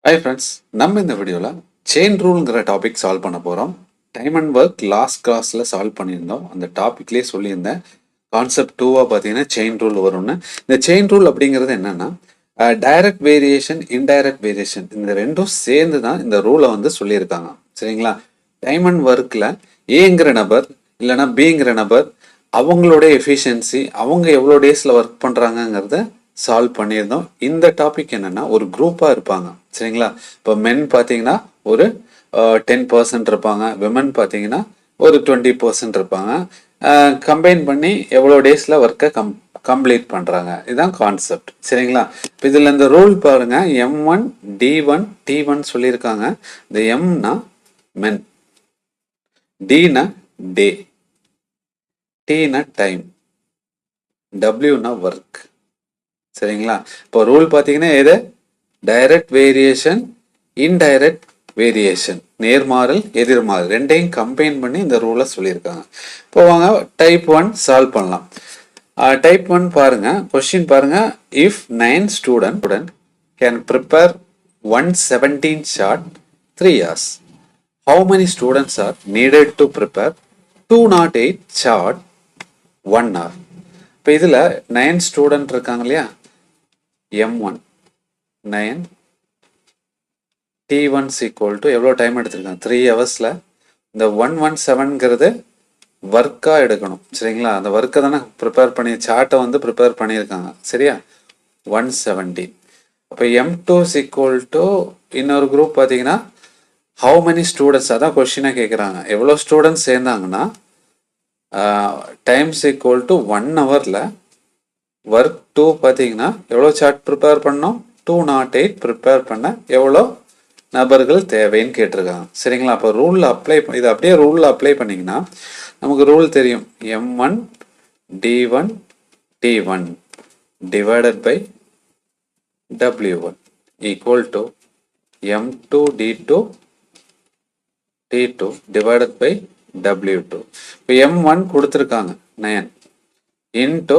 Hi friends, நம்ம இந்த வீடியோவில் செயின் ரூல்ங்கிற டாபிக் சால்வ் பண்ண போகிறோம். டைம் அண்ட் ஒர்க் லாஸ்ட் கிளாஸில் சால்வ் பண்ணியிருந்தோம். அந்த டாப்பிக்லேயே சொல்லியிருந்தேன். கான்செப்ட் 2 பார்த்தீங்கன்னா செயின் ரூல் வரும்னு. இந்த செயின் ரூல் அப்படிங்கிறது என்னென்னா டைரக்ட் வேரியேஷன், இன்டைரக்ட் வேரியேஷன் இந்த ரெண்டும் சேர்ந்து தான் இந்த ரூலை வந்து சொல்லியிருக்காங்க. சரிங்களா? டைம் அண்ட் ஒர்க்கில் ஏங்கிற நபர் இல்லைனா பிங்கிற நபர் அவங்களுடைய எஃபிஷியன்சி, அவங்க எவ்வளோ டேஸில் ஒர்க் பண்ணுறாங்கங்கிறத சால்வ் பண்ணியிருந்தோம். இந்த டாபிக் என்னன்னா ஒரு குரூப்பாக இருப்பாங்க. சரிங்களா? இப்போ மென் பார்த்தீங்கன்னா ஒரு 10% இருப்பாங்க, விமன் பார்த்தீங்கன்னா ஒரு 20% இருப்பாங்க. கம்பைன் பண்ணி எவ்வளோ டேஸில் ஒர்க்கை கம்ப்ளீட் பண்ணுறாங்க, இதுதான் கான்செப்ட். சரிங்களா? இப்போ இதில் இந்த ரூல் பாருங்க, M1 D1 T1 சொல்லியிருக்காங்க. இந்த எம்னா மென், டினா டே, டீனா டைம், டபிள்யூனா ஒர்க். சரிங்களா? இப்போ ரூல் பார்த்தீங்கன்னா எது? டைரக்ட் வேரியேஷன், இன்டைரக்ட் வேரியேஷன், நேர்மாறல் எதிர்மாறல் ரெண்டையும் கம்பைன் பண்ணி இந்த ரூலை சொல்லியிருக்காங்க. இப்போ வாங்க டைப் 1 சால்வ் பண்ணலாம். டைப் 1 பாருங்க, கொஸ்டின் பாருங்க. If 9 student can prepare 117 chart 3 hours, how many students are needed to prepare 208 chart 1 hour? இப்போ இதில் 9 ஸ்டூடெண்ட் இருக்காங்க இல்லையா? M1 9 T1 equal to எவ்வளோ டைம் எடுத்திருக்காங்க? 3 ஹவர்ஸில் இந்த 117ங்கிறது ஒர்க்காக எடுக்கணும். சரிங்களா? அந்த ஒர்க்கை தானே ப்ரிப்பேர் பண்ணி சார்ட்டை வந்து ப்ரிப்பேர் பண்ணியிருக்காங்க. சரியா? 117. அப்போ M2 equal to இன்னொரு குரூப் பார்த்தீங்கன்னா ஹவு மெனி ஸ்டூடெண்ட்ஸ், அதான் கொஸ்டினாக கேட்குறாங்க. எவ்வளோ ஸ்டூடெண்ட்ஸ் சேர்ந்தாங்கன்னா டைம்ஸ் equal to 1 ஹவரில் ஒர்க் 2 பார்த்தீங்கன்னா எவ்வளோ சார்ட் ப்ரிப்பேர் பண்ணோம்? 208 ப்ரிப்பேர் பண்ண எவ்வளோ நபர்கள் தேவைன்னு கேட்டிருக்காங்க. சரிங்களா? அப்போ ரூலில் அப்ளை இது அப்படியே ரூலில் அப்ளை பண்ணிங்கன்னா நமக்கு ரூல் தெரியும். M1 D1 T1 divided by W1 equal to M2 D2 T2 divided by W2. இப்போ M1 கொடுத்துருக்காங்க 9 இன்ட்டு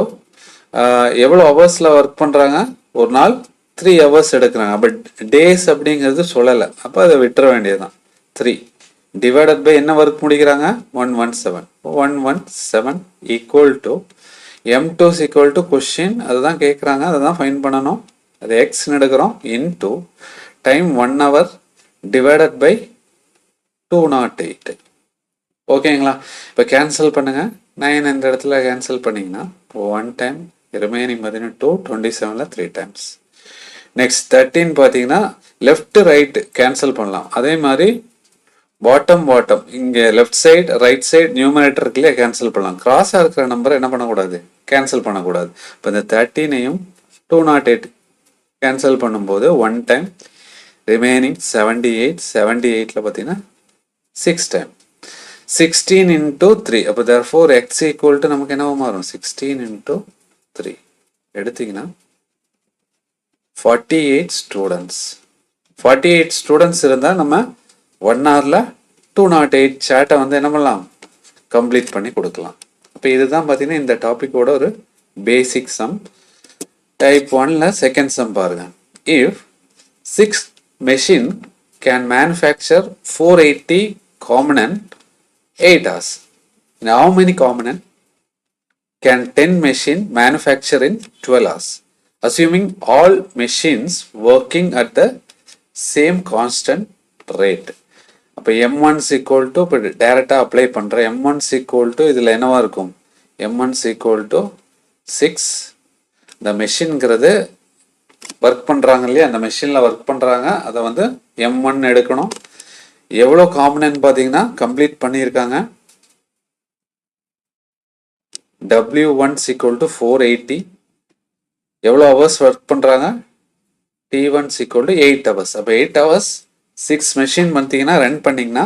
எவ்வளோ ஹவர்ஸில் ஒர்க் பண்ணுறாங்க? ஒரு நாள் 3 hours எடுக்கிறாங்க. அப்போ டேஸ் அப்படிங்கிறது சொல்லலை, அப்போ அதை விட்டுற வேண்டியதுதான். 3 டிவைடட் பை என்ன ஒர்க் முடிக்கிறாங்க? 117 equal to M2 equal to question அதுதான் கேட்குறாங்க, அதை தான் ஃபைன் பண்ணணும். அது எக்ஸ்ன்னு எடுக்கிறோம் into time 1 hour divided by 208. ஓகேங்களா? இப்போ கேன்சல் பண்ணுங்க. 9 இந்த இடத்துல கேன்சல் பண்ணிங்கன்னா 1 டைம், ரிமைனிங் பார்த்தீங்கன்னா 227ல் 3 times. நெக்ஸ்ட் 13 பார்த்தீங்கன்னா லெஃப்ட் ரைட் கேன்சல் பண்ணலாம். அதே மாதிரி பாட்டம் இங்கே left side right side numerator இருக்குல்லையே கேன்சல் பண்ணலாம். கிராஸாக இருக்கிற நம்பரை என்ன பண்ணக்கூடாது? கேன்சல் பண்ணக்கூடாது. இப்போ இந்த 13ஐயும் 208 கேன்சல் பண்ணும்போது 1 டைம், ரிமைனிங் 78ல் பார்த்தீங்கன்னா 6 டைம். 16 into 3. அப்போ therefore x equal to நமக்கு என்னவா மாறும்? 16 into 3 எடுத்தீங்கன்னா 48 ஸ்டூடெண்ட்ஸ். 48 ஸ்டூடெண்ட்ஸ் இருந்தால் நம்ம 1 hourல 208 சார்ட்டை வந்து என்ன பண்ணலாம்? கம்ப்ளீட் பண்ணி கொடுக்கலாம். அப்போ இதுதான் பார்த்தீங்கன்னா இந்த டாப்பிக்கோட ஒரு பேசிக் சம். டைப் 1ல் செகண்ட் சம் பாருங்க. If 6 machine can manufacture 480 component 8 hours. Now how many component can 10 machine manufacture in 12 hours? Assuming all machines working at the same constant rate. அப்போ M1 equal to இப்போ டேரெக்டாக apply பண்ணுற M1 equal to இதில் என்னவா இருக்கும்? M1 equal to 6. இந்த மெஷின்ங்கிறது work பண்ணுறாங்க இல்லையா? அந்த மெஷினில் ஒர்க் பண்ணுறாங்க, அதை வந்து M1 எடுக்கணும். எவ்வளோ காம்பனன்ட் பார்த்தீங்கன்னா கம்ப்ளீட் பண்ணியிருக்காங்க? W1 equal to 480. எவ்வளோ ஹவர்ஸ் ஒர்க் பண்ணுறாங்க? T1 equal to 8 hours. அப்போ 8 hours 6 மெஷின் பார்த்தீங்கன்னா ரன் பண்ணிங்கன்னா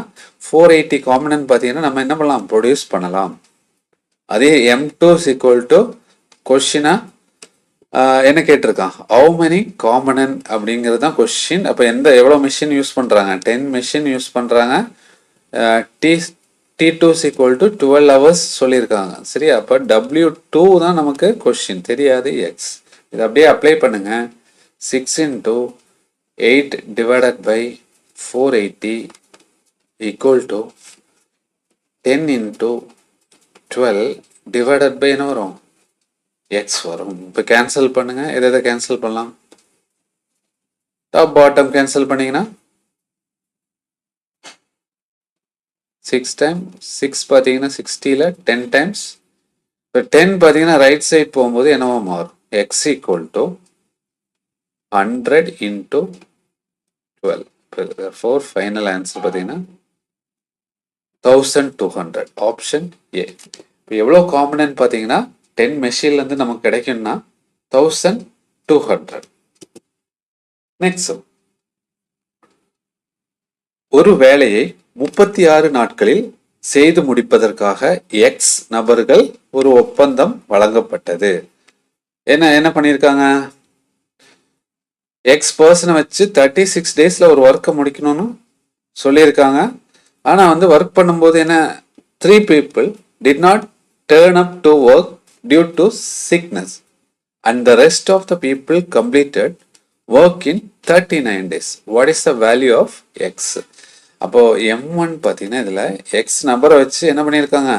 480 காம்பனன்ட் பார்த்தீங்கன்னா நம்ம என்ன பண்ணலாம்? ப்ரொடியூஸ் பண்ணலாம். அதே M2 equal to கொஸ்டினா என்ன கேட்டிருக்கான்? ஹவு மெனி காம்பனன்ட் அப்படிங்கிறது தான் கொஸ்டின். அப்போ எவ்வளோ மிஷின் யூஸ் பண்ணுறாங்க? 10 மிஷின் யூஸ் பண்ணுறாங்க. T2 equal to 12 hours சொல்லியிருக்காங்க. சரி, அப்போ W2 தான் நமக்கு கொஸ்டின், தெரியாது எக்ஸ். இதை அப்படியே அப்ளை பண்ணுங்க. 6 into 8 divided by 480 equal to 10 into 12 divided by என்ன வரும் x வரும். இப்போ கேன்சல் பண்ணுங்க. எதை கேன்சல் பண்ணலாம்? டாப் பாட்டம் கேன்சல் பண்ணீங்கன்னா 6 டைம்ஸ் 6 பார்த்தீங்கன்னா 60ல் 10 டைம்ஸ். இப்போ 10 பார்த்தீங்கன்னா ரைட் சைட் போகும்போது என்னவோ மாறும். x equal to 100 into 12. Therefore, final answer பார்த்தீங்கன்னா 1200. Option A. இப்போ எவ்வளோ காம்பனன்ட் பார்த்தீங்கன்னா 10 மெஷின்லேருந்து நமக்கு கிடைக்கும்னா 1200. நெக்ஸ்ட், ஒரு வேலையை 36 நாட்களில் செய்து முடிப்பதற்காக எக்ஸ் நபர்கள் ஒரு ஒப்பந்தம் வழங்கப்பட்டது. என்ன பண்ணியிருக்காங்க? எக்ஸ் பர்சனை வச்சு 36 டேஸ்ல ஒரு ஒர்க்கை முடிக்கணும்னு சொல்லியிருக்காங்க. ஆனால் வந்து ஒர்க் பண்ணும்போது என்ன, 3 people did not turn up to work due to sickness and the rest of the people completed work in 39 days. What is the value of x? அப்போ M1 பார்த்தீங்கன்னா இதில் எக்ஸ் நம்பரை வச்சு என்ன பண்ணியிருக்காங்க,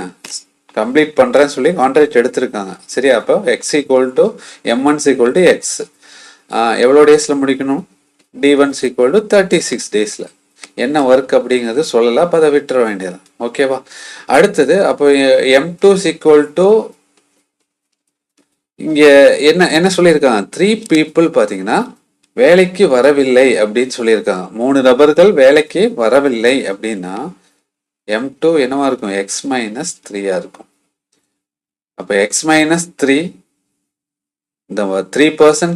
கம்ப்ளீட் பண்ணுறேன்னு சொல்லி கான்ட்ராக்ட் எடுத்திருக்காங்க. சரியா? அப்போ X equal to M1 equal to X. எவ்வளோ டேஸில் முடிக்கணும்? D1 ஈக்குவல் டு 36 டேஸில். என்ன ஒர்க் அப்படிங்கிறது சொல்லலை, அப்போ அதை விட்டுற வேண்டியதான். ஓகேவா? அடுத்தது அப்போ M2 ஈக்குவல் டு இங்கே என்ன சொல்லியிருக்காங்க, 3 people பார்த்தீங்கன்னா வேலைக்கு வரவில்லை அப்படின்னு சொல்லியிருக்காங்க. 3 நபர்கள் வேலைக்கு வரவில்லை அப்படின்னா M2 என்னவா இருக்கும்? X minus 3 இருக்கும். அப்போ X minus 3, இந்த 3%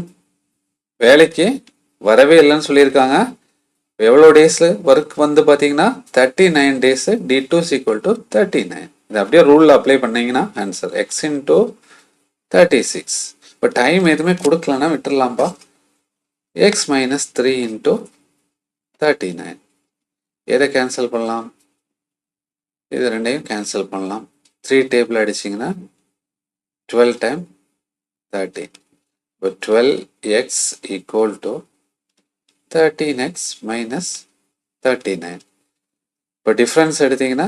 வேலைக்கு வரவே இல்லைன்னு சொல்லியிருக்காங்க. எவ்வளோ டேஸில் ஒர்க் வந்து பார்த்தீங்கன்னா 39 டேஸு. D2 equal to 39. இது அப்படியே ரூலில் அப்ளை பண்ணீங்கன்னா ஆன்சர் எக்ஸ் இன்டூ 36. இப்போ டைம் எதுவுமே கொடுக்கலன்னா விட்டுடலாம்ப்பா. X minus 3 into 39. எதை கேன்சல் பண்ணலாம்? இது ரெண்டையும் கேன்சல் பண்ணலாம். 3 டேபிள் அடிச்சிங்கன்னா 12 டைம் 13. இப்போ 12x equal to 13x minus 39. இப்போ டிஃப்ரென்ஸ் எடுத்தீங்கன்னா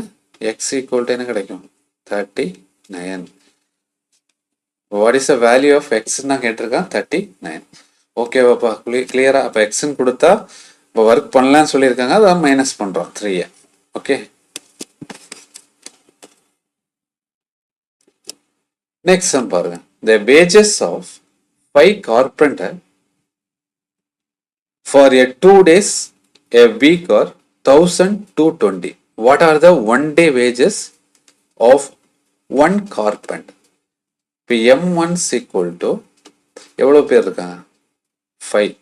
எக்ஸ் ஈக்குவல் டு என்ன கிடைக்கும்? 39. What is the value of எக்ஸ்ன்னு தான் கேட்டிருக்கான், 39. ஓகேவாப்பா, கிளியரா? அப்போ எக்ஸ்ன்னு கொடுத்தா இப்போ ஒர்க் பண்ணலான்னு சொல்லியிருக்காங்க, அதான் மைனஸ் பண்ணுறோம் 3. ஓகே, நெக்ஸ்ட் சம் பாருங்க. The wages of 5 carpenter for a 2 days a week are 1220. What are the 1 day wages of 1 carpenter? இப்போ M1 equal to எவ்வளோ பேர் இருக்காங்க? 5.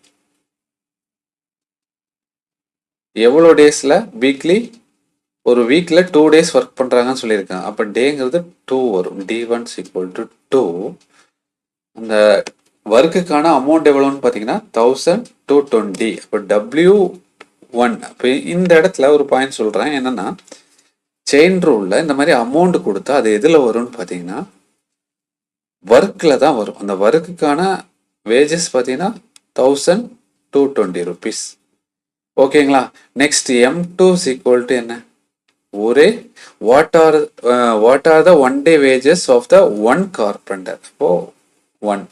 எவ்வளோ டேஸில்? வீக்லி, ஒரு வீக்கில் 2 days ஒர்க் பண்ணுறாங்கன்னு சொல்லியிருக்காங்க. அப்போ டேங்கிறது 2 வரும். D1 equal to 2. அந்த ஒர்க்குக்கான அமௌண்ட் எவ்வளோன்னு பார்த்தீங்கன்னா 1220. அப்போ W1. அப்போ இந்த இடத்துல ஒரு பாயிண்ட் சொல்கிறேன், என்னென்னா செயின் ரூலில் இந்த மாதிரி அமௌண்ட் கொடுத்தா அது எதில் வரும்னு பார்த்தீங்கன்னா ஒர்க்கில் தான் வரும். அந்த ஒர்க்குக்கான வேஜஸ் பார்த்தீங்கன்னா 1220 rupees. ஓகேங்களா? நெக்ஸ்ட் M2 ஈக்குவல் டு என்ன? ஒரே what are the 1 day wages of the 1 carpenter? அப்போ 1.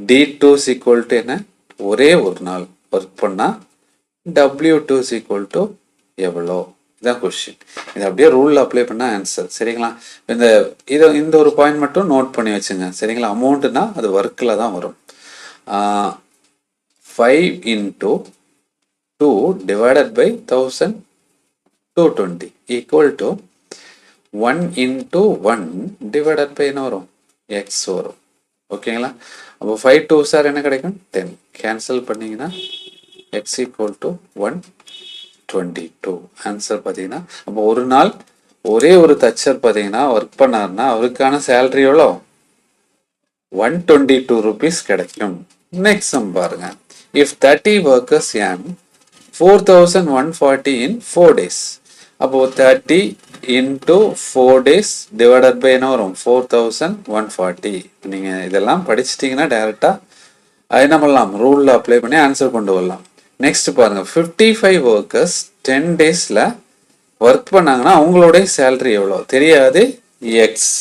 D2 ஈக்குவல் டு என்ன? ஒரே ஒரு நாள் ஒர்க் பண்ணால் W2 ஈக்குவல் டு எவ்வளோ? இதான் கொஸ்டின். இது அப்படியே ரூலில் அப்ளை பண்ணால் ஆன்சர். சரிங்களா? இந்த ஒரு பாயிண்ட் மட்டும் நோட் பண்ணி வச்சுங்க. சரிங்களா? அமௌண்ட்டுனா அது ஒர்க்கில் தான் வரும். 5 into 2 divided by 1220 equal to 1 into 1 divided by என்ன வரும்? X வரும். ஓகேங்களா? அப்போ 5 2s என்ன கிடைக்கும்? 10. கேன்சல் பண்ணிங்கன்னா X equal to 122. ஆன்சர் பார்த்தீங்கன்னா அப்போ ஒரு நாள் ஒரே ஒரு தச்சர் பார்த்தீங்கன்னா ஒர்க் பண்ணாருன்னா அவருக்கான சேலரி எவ்வளோ? 122 rupees கிடைக்கும். நெக்ஸ்ட் சம் பாருங்க. If 30 workers earn 4140 in 4 days, அப்போ 30 into 4 days divided by என்ன வரும்? 4140. நீங்கள் இதெல்லாம் படிச்சிட்டிங்கன்னா டைரெக்டாக என்ன பண்ணலாம், ரூலில் அப்ளை பண்ணி ஆன்சர் கொண்டு வரலாம். நெக்ஸ்ட் பாருங்க, 55 ஒர்க்கர்ஸ் 10 டேஸில் ஒர்க் பண்ணாங்கன்னா அவங்களுடைய சேலரி எவ்வளோ தெரியாது, எக்ஸ்.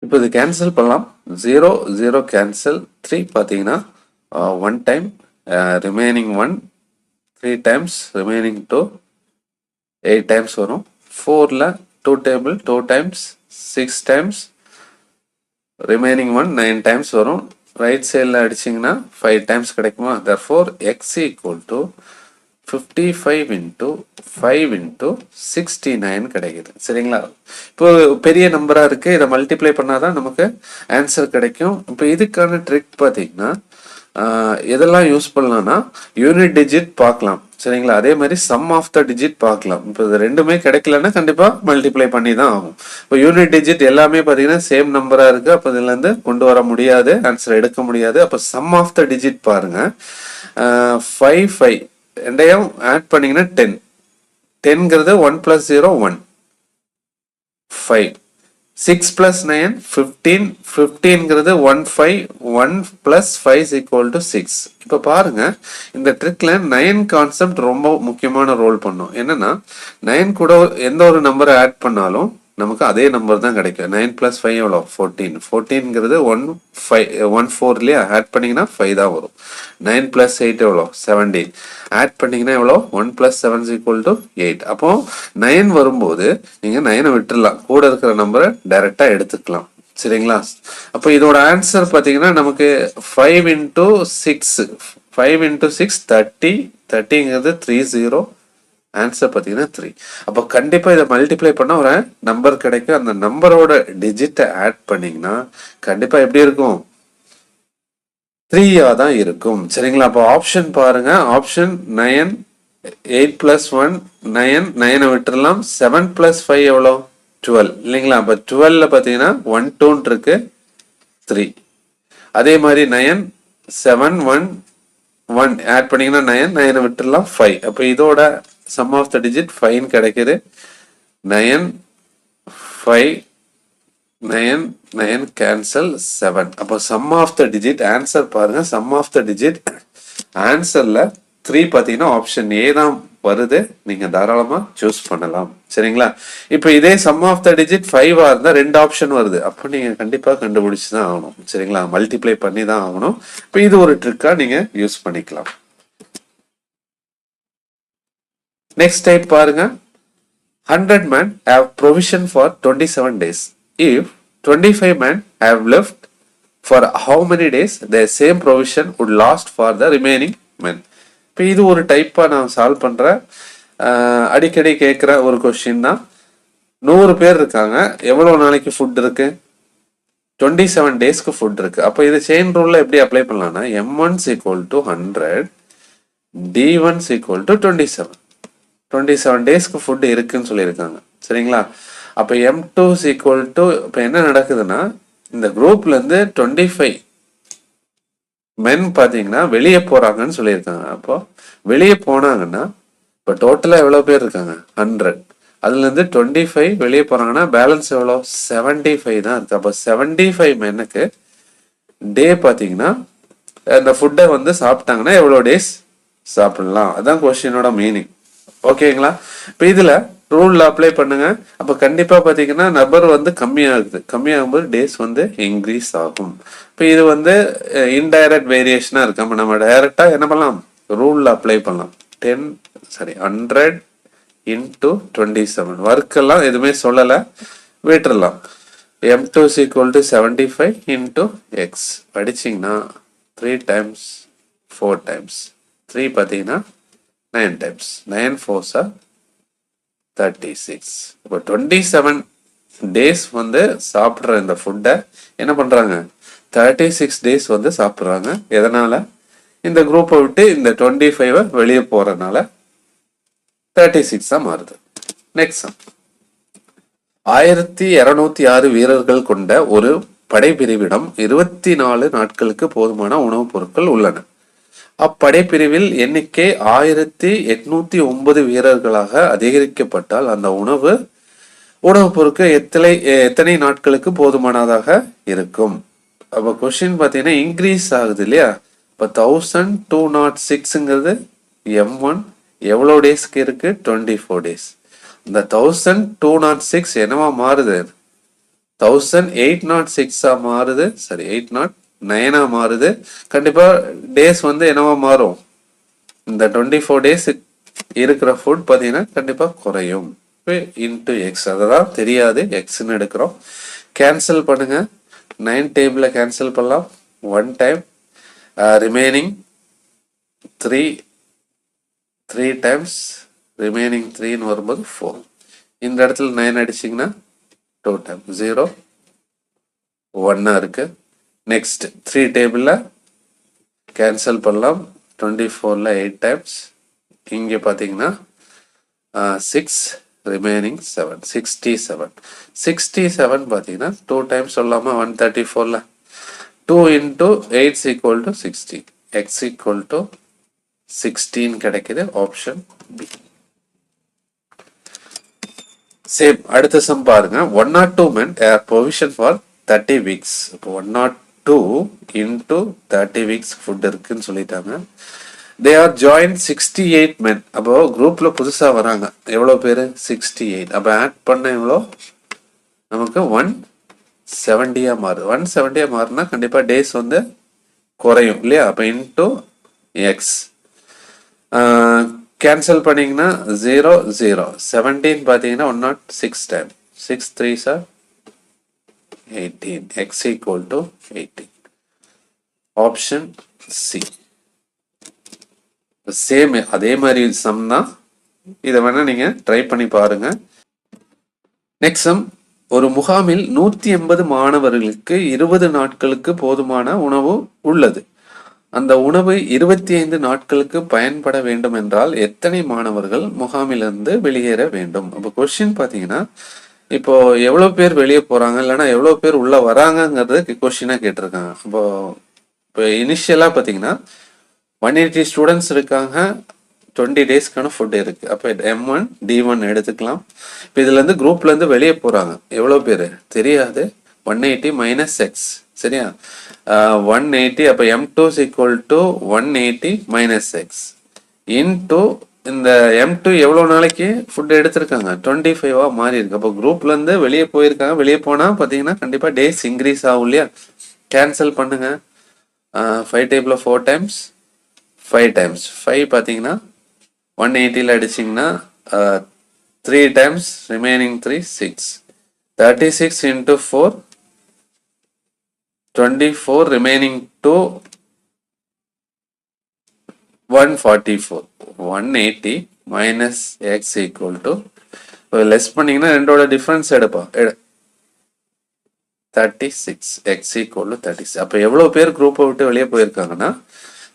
இப்போ இது கேன்சல் பண்ணலாம். 0 0 கேன்சல். 3 பார்த்தீங்கன்னா 1 time, remaining 1 3 times, remaining 2 8 times வரும். 4ல் 2 table 2 times 6 times, remaining 1 9 times வரும். ரைட் சைடில் அடிச்சிங்கன்னா 5 டைம்ஸ் கிடைக்குமா. therefore X equal to 55 into 5 into 69 கிடைக்குது. சரிங்களா. இப்போ பெரிய நம்பராக இருக்குது, இதை மல்டிப்ளை பண்ணாதான் நமக்கு ஆன்சர் கிடைக்கும். இப்போ இதுக்கான ட்ரிக் பார்த்தீங்கன்னா எதெல்லாம் யூஸ் பண்ணலாம்னா யூனிட் டிஜிட் பார்க்கலாம். சரிங்களா. அதே மாதிரி சம் ஆஃப் த டிஜிட் பார்க்கலாம். இப்போ இது ரெண்டுமே கிடைக்கலன்னா கண்டிப்பாக மல்டிப்ளை பண்ணி தான் ஆகும். இப்போ யூனிட் டிஜிட் எல்லாமே பார்த்தீங்கன்னா சேம் நம்பராக இருக்குது. அப்போ இதுலேருந்து கொண்டு வர முடியாது, ஆன்சர் எடுக்க முடியாது. அப்போ சம் ஆஃப் த டிஜிட் பாருங்கள். 5 5 ரெண்டையும் ஆட் பண்ணிங்கன்னா 10. 10ங்கிறது 1 + 0 1 5. 6 + 9 15. 15ங்கிறது 1 5 1 + 5 = 6. இப்போ பாருங்க, இந்த ட்ரிக்ல 9 கான்செப்ட் ரொம்ப முக்கியமான ரோல் பண்ணும். என்னன்னா 9 கூட எந்த ஒரு நம்பரை ஆட் பண்ணாலும் நமக்கு அதே நம்பர் தான் கிடைக்கும். 9 + 5 எவ்வளோ 14. 14ங்கிறது 1 4 இல்லையா, ஆட் பண்ணிங்கன்னா 5 தான் வரும். 9 + 8 எவ்வளோ 17. ஆட் பண்ணிங்கன்னா எவ்வளோ 1 + 7 = 8. அப்போ 9 வரும்போது நீங்கள் 9 விட்டுடலாம், கூட இருக்கிற நம்பரை டைரெக்டாக எடுத்துக்கலாம். சரிங்களா. அப்போ இதோட ஆன்சர் பார்த்தீங்கன்னா நமக்கு 5 × 6 5 × 6 30. 30ங்கிறது 30. ஆன்சர் பார்த்தீங்கன்னா 3. அப்போ கண்டிப்பாக இதை மல்டிப்ளை பண்ண ஒரு நம்பர் கிடைக்கும். அந்த நம்பரோட டிஜிட்டை ஆட் பண்ணிங்கன்னா கண்டிப்பாக எப்படி இருக்கும், 3 தான் இருக்கும். சரிங்களா. அப்போ ஆப்ஷன் பாருங்க. ஆப்ஷன் 9 8 + 1 9 9 விட்டுடலாம். 7 + 5 எவ்வளோ 12 இல்லைங்களா. அப்போ 12ல் பார்த்தீங்கன்னா 1 2 இருக்கு 3. அதே மாதிரி 9 7 1 1 ஆட் பண்ணிங்கன்னா 9 9 விட்டுடலாம் 5. அப்போ இதோட சம் ஆஃப் த டிஜிட் 5 கிடைக்குது. 9 5 9 9 கேன்சல் 7. அப்போ sum of the digit answer பாருங்க. சம் ஆஃப் த டிஜிட் ஆன்சர்ல 3 பார்த்தீங்கன்னா ஆப்ஷன் ஏ தான் வருது. நீங்க தாராளமா சூஸ் பண்ணலாம். சரிங்களா. இப்போ இதே சம் ஆஃப் த டிஜிட் 5 இருந்தா 2 ஆப்ஷன் வருது. அப்போ நீங்க கண்டிப்பா கண்டுபிடிச்சு தான் ஆகணும். சரிங்களா. மல்டிப்ளை பண்ணி தான் ஆகணும். இப்போ இது ஒரு ட்ரிக்கா நீங்க யூஸ் பண்ணிக்கலாம். நெக்ஸ்ட் டைப் பாருங்க. 100 men have provision for 27 days. If 25 men have left, for how many days the same provision would last for the remaining men? இப்போ இது ஒரு டைப்பாக நான் சால்வ் பண்ணுறேன். அடிக்கடி கேட்குற ஒரு கொஸ்டின் தான். 100 பேர் இருக்காங்க, எவ்வளோ நாளைக்கு ஃபுட் இருக்கு, 27 டேஸ்க்கு ஃபுட் இருக்கு. அப்போ இது செயின் ரூலில் எப்படி அப்ளை பண்ணலாம்னா M1 = 100, D1 = 27. 27 டேஸ்க்கு ஃபுட் இருக்குன்னு சொல்லியிருக்காங்க. சரிங்களா. அப்போ M2 = இப்போ என்ன நடக்குதுன்னா இந்த குரூப்லேருந்து 25 மென் பார்த்தீங்கன்னா வெளியே போகிறாங்கன்னு சொல்லியிருக்காங்க. அப்போ வெளியே போனாங்கன்னா இப்போ டோட்டலாக எவ்வளோ பேர் இருக்காங்க 100. அதுலேருந்து 25 வெளியே போகிறாங்கன்னா பேலன்ஸ் எவ்வளோ 75 தான் இருக்குது. அப்போ 75 மென்னுக்கு டே பார்த்தீங்கன்னா அந்த ஃபுட்டை வந்து சாப்பிட்டாங்கன்னா எவ்வளோ டேஸ் சாப்பிடலாம், அதுதான் கொஸ்டினோட மீனிங். ஓகேங்களா. இப்போ இதில் ரூலில் அப்ளை பண்ணுங்க. அப்போ கண்டிப்பாக பார்த்தீங்கன்னா நம்பர் வந்து கம்மியாகுது. கம்மியாகும்போது டேஸ் வந்து இன்க்ரீஸ் ஆகும். இப்போ இது வந்து இன்டைரக்ட் வேரியேஷனாக இருக்கு. அப்போ நம்ம டைரக்டாக என்ன பண்ணலாம், ரூலில் அப்ளை பண்ணலாம். 100 × 27 ஒர்க்கெல்லாம் எதுவுமே சொல்லலை, விட்டுடலாம். M2 = 75 × X படிச்சிங்கன்னா 3 டைம்ஸ் 4 டைம்ஸ் 3 பார்த்தீங்கன்னா 9 டைம்ஸ் 9 4s are 36. இப்போ 27 டேஸ் வந்து சாப்பிட்ற இந்த ஃபுட்டை என்ன பண்ணுறாங்க 36 டேஸ் வந்து சாப்பிட்றாங்க. எதனால் இந்த குரூப்பை விட்டு இந்த 25 வெளியே போகிறதுனால 36 மாறுது. நெக்ஸ்ட் 1206 வீரர்கள் கொண்ட ஒரு படைப்பிரிவிடம் 24 நாட்களுக்கு போதுமான உணவுப் பொருட்கள் உள்ளன. அப்படைப்பிரிவில் எண்ணிக்கை 1809 வீரர்களாக அதிகரிக்கப்பட்டால் அந்த உணவுப் பொருட்கள் எத்தனை நாட்களுக்கு போதுமானதாக இருக்கும் அப்போ கொஸ்டின் பார்த்தீங்கன்னா இன்க்ரீஸ் ஆகுது இல்லையா? இப்போ 1206ங்கிறது M1 எவ்வளோ டேஸ்க்கு இருக்கு? 24 டேஸ். இந்த 1206 என்னவா மாறுது? 1806 மாறுது. சரி, 809 மாறுது. கண்டிப்பா டேஸ் வந்து என்னவா மாறும்? இந்த 24 டேஸ் இருக்கிற ஃபுட் பார்த்தீங்கன்னா கண்டிப்பா குறையும். இன்டு எக்ஸ், அதெல்லாம் தெரியாது, எக்ஸ்ன்னு எடுக்கிறோம். கேன்சல் பண்ணுங்க. 9 டேபிள கேன்சல் பண்ணலாம். 1 டைம் ரிமைனிங் 3 டைம்ஸ் ரிமைனிங் 3ன்னு வரும்போது 4. இந்த இடத்துல 9 அடிச்சிங்கன்னா 2 டைம் 0 1 இருக்கு. நெக்ஸ்ட் 3 டேபிளில் கேன்சல் பண்ணலாம். 24ல் 8 டைம்ஸ். இங்கே பார்த்தீங்கன்னா 6 ரிமைனிங் 7 67 பார்த்தீங்கன்னா 2 டைம்ஸ் சொல்லாமா? 134ல் 2 into 8 is equal to 60. X equal to 16 கிடைக்குது. Option B. சேம் அடுத்த சம் பாருங்க. 102 men are provision for 30 weeks. இப்போ 102 into 30 weeks ஃபுட் இருக்குன்னு சொல்லிட்டாங்க. They are joined 68 men. அப்போ குரூப்ல புதுசா வராங்க. எவ்வளோ பேரு? 68. அப்போ ஆட் பண்ண எவ்வளோ? நமக்கு 170 மாறுது. 170 மாறுனா கண்டிப்பா டேஸ் வந்து குறையும் இல்லையா? அப்போ இன்டூ எக்ஸ். கேன்சல் பண்ணிங்கன்னா 0 0. 17 பார்த்தீங்கன்னா 106 time 6 3s are 18. X equal to 18. Option C. Same அதே மாதிரி சம் தான். இதை வேணா நீங்க ட்ரை பண்ணி பாருங்க. Next sum. ஒரு முகாமில் 180 மாணவர்களுக்கு 20 நாட்களுக்கு போதுமான உணவு உள்ளது. அந்த உணவு 25 நாட்களுக்கு பயன்பட வேண்டும் என்றால் எத்தனை மாணவர்கள் முகாமிலிருந்து வெளியேற வேண்டும்? அப்போ கொஸ்டின் பார்த்தீங்கன்னா இப்போ எவ்வளோ பேர் வெளியே போறாங்க இல்லைன்னா எவ்வளோ பேர் உள்ள வராங்கங்கிறது கொஸ்டினாக கேட்டிருக்காங்க. இப்போ இனிஷியலாக பார்த்தீங்கன்னா 180 ஸ்டூடெண்ட்ஸ் இருக்காங்க. 20 டேஸ்க்கான ஃபுட் இருக்கு. அப்போ M1 D1 எடுத்துக்கலாம். இப்போ இதுல இருந்து குரூப்ல இருந்து வெளியே போறாங்க எவ்வளோ பேர் தெரியாது. 180 மைனஸ் எக்ஸ். சரியா? 180. அப்போ M2 is equal to 180 minus X into இந்த M2 எவ்வளோ நாளைக்கு ஃபுட் எடுத்திருக்காங்க? 25 மாறி இருக்கு. அப்போ குரூப்ல இருந்து வெளியே போயிருக்காங்க. வெளியே போனா பார்த்தீங்கன்னா கண்டிப்பா டேஸ் இன்க்ரீஸ் ஆகும் இல்லையா? கேன்சல் பண்ணுங்க. 5 டேபிள் 4 டைம்ஸ் 5 டைம்ஸ் 5 பார்த்தீங்கன்னா 180ல் அடிச்சிங்கன்னா 3 times remaining 3 6. 36 into 4 24 remaining 2 144. 180 minus x equal to less பண்ணீங்கன்னா ரெண்டோட டிஃபரன்ஸ் எடுப்பா 36. x equal to 36. அப்போ எவ்வளோ பேர் குரூப்பை விட்டு வெளியே போயிருக்காங்கன்னா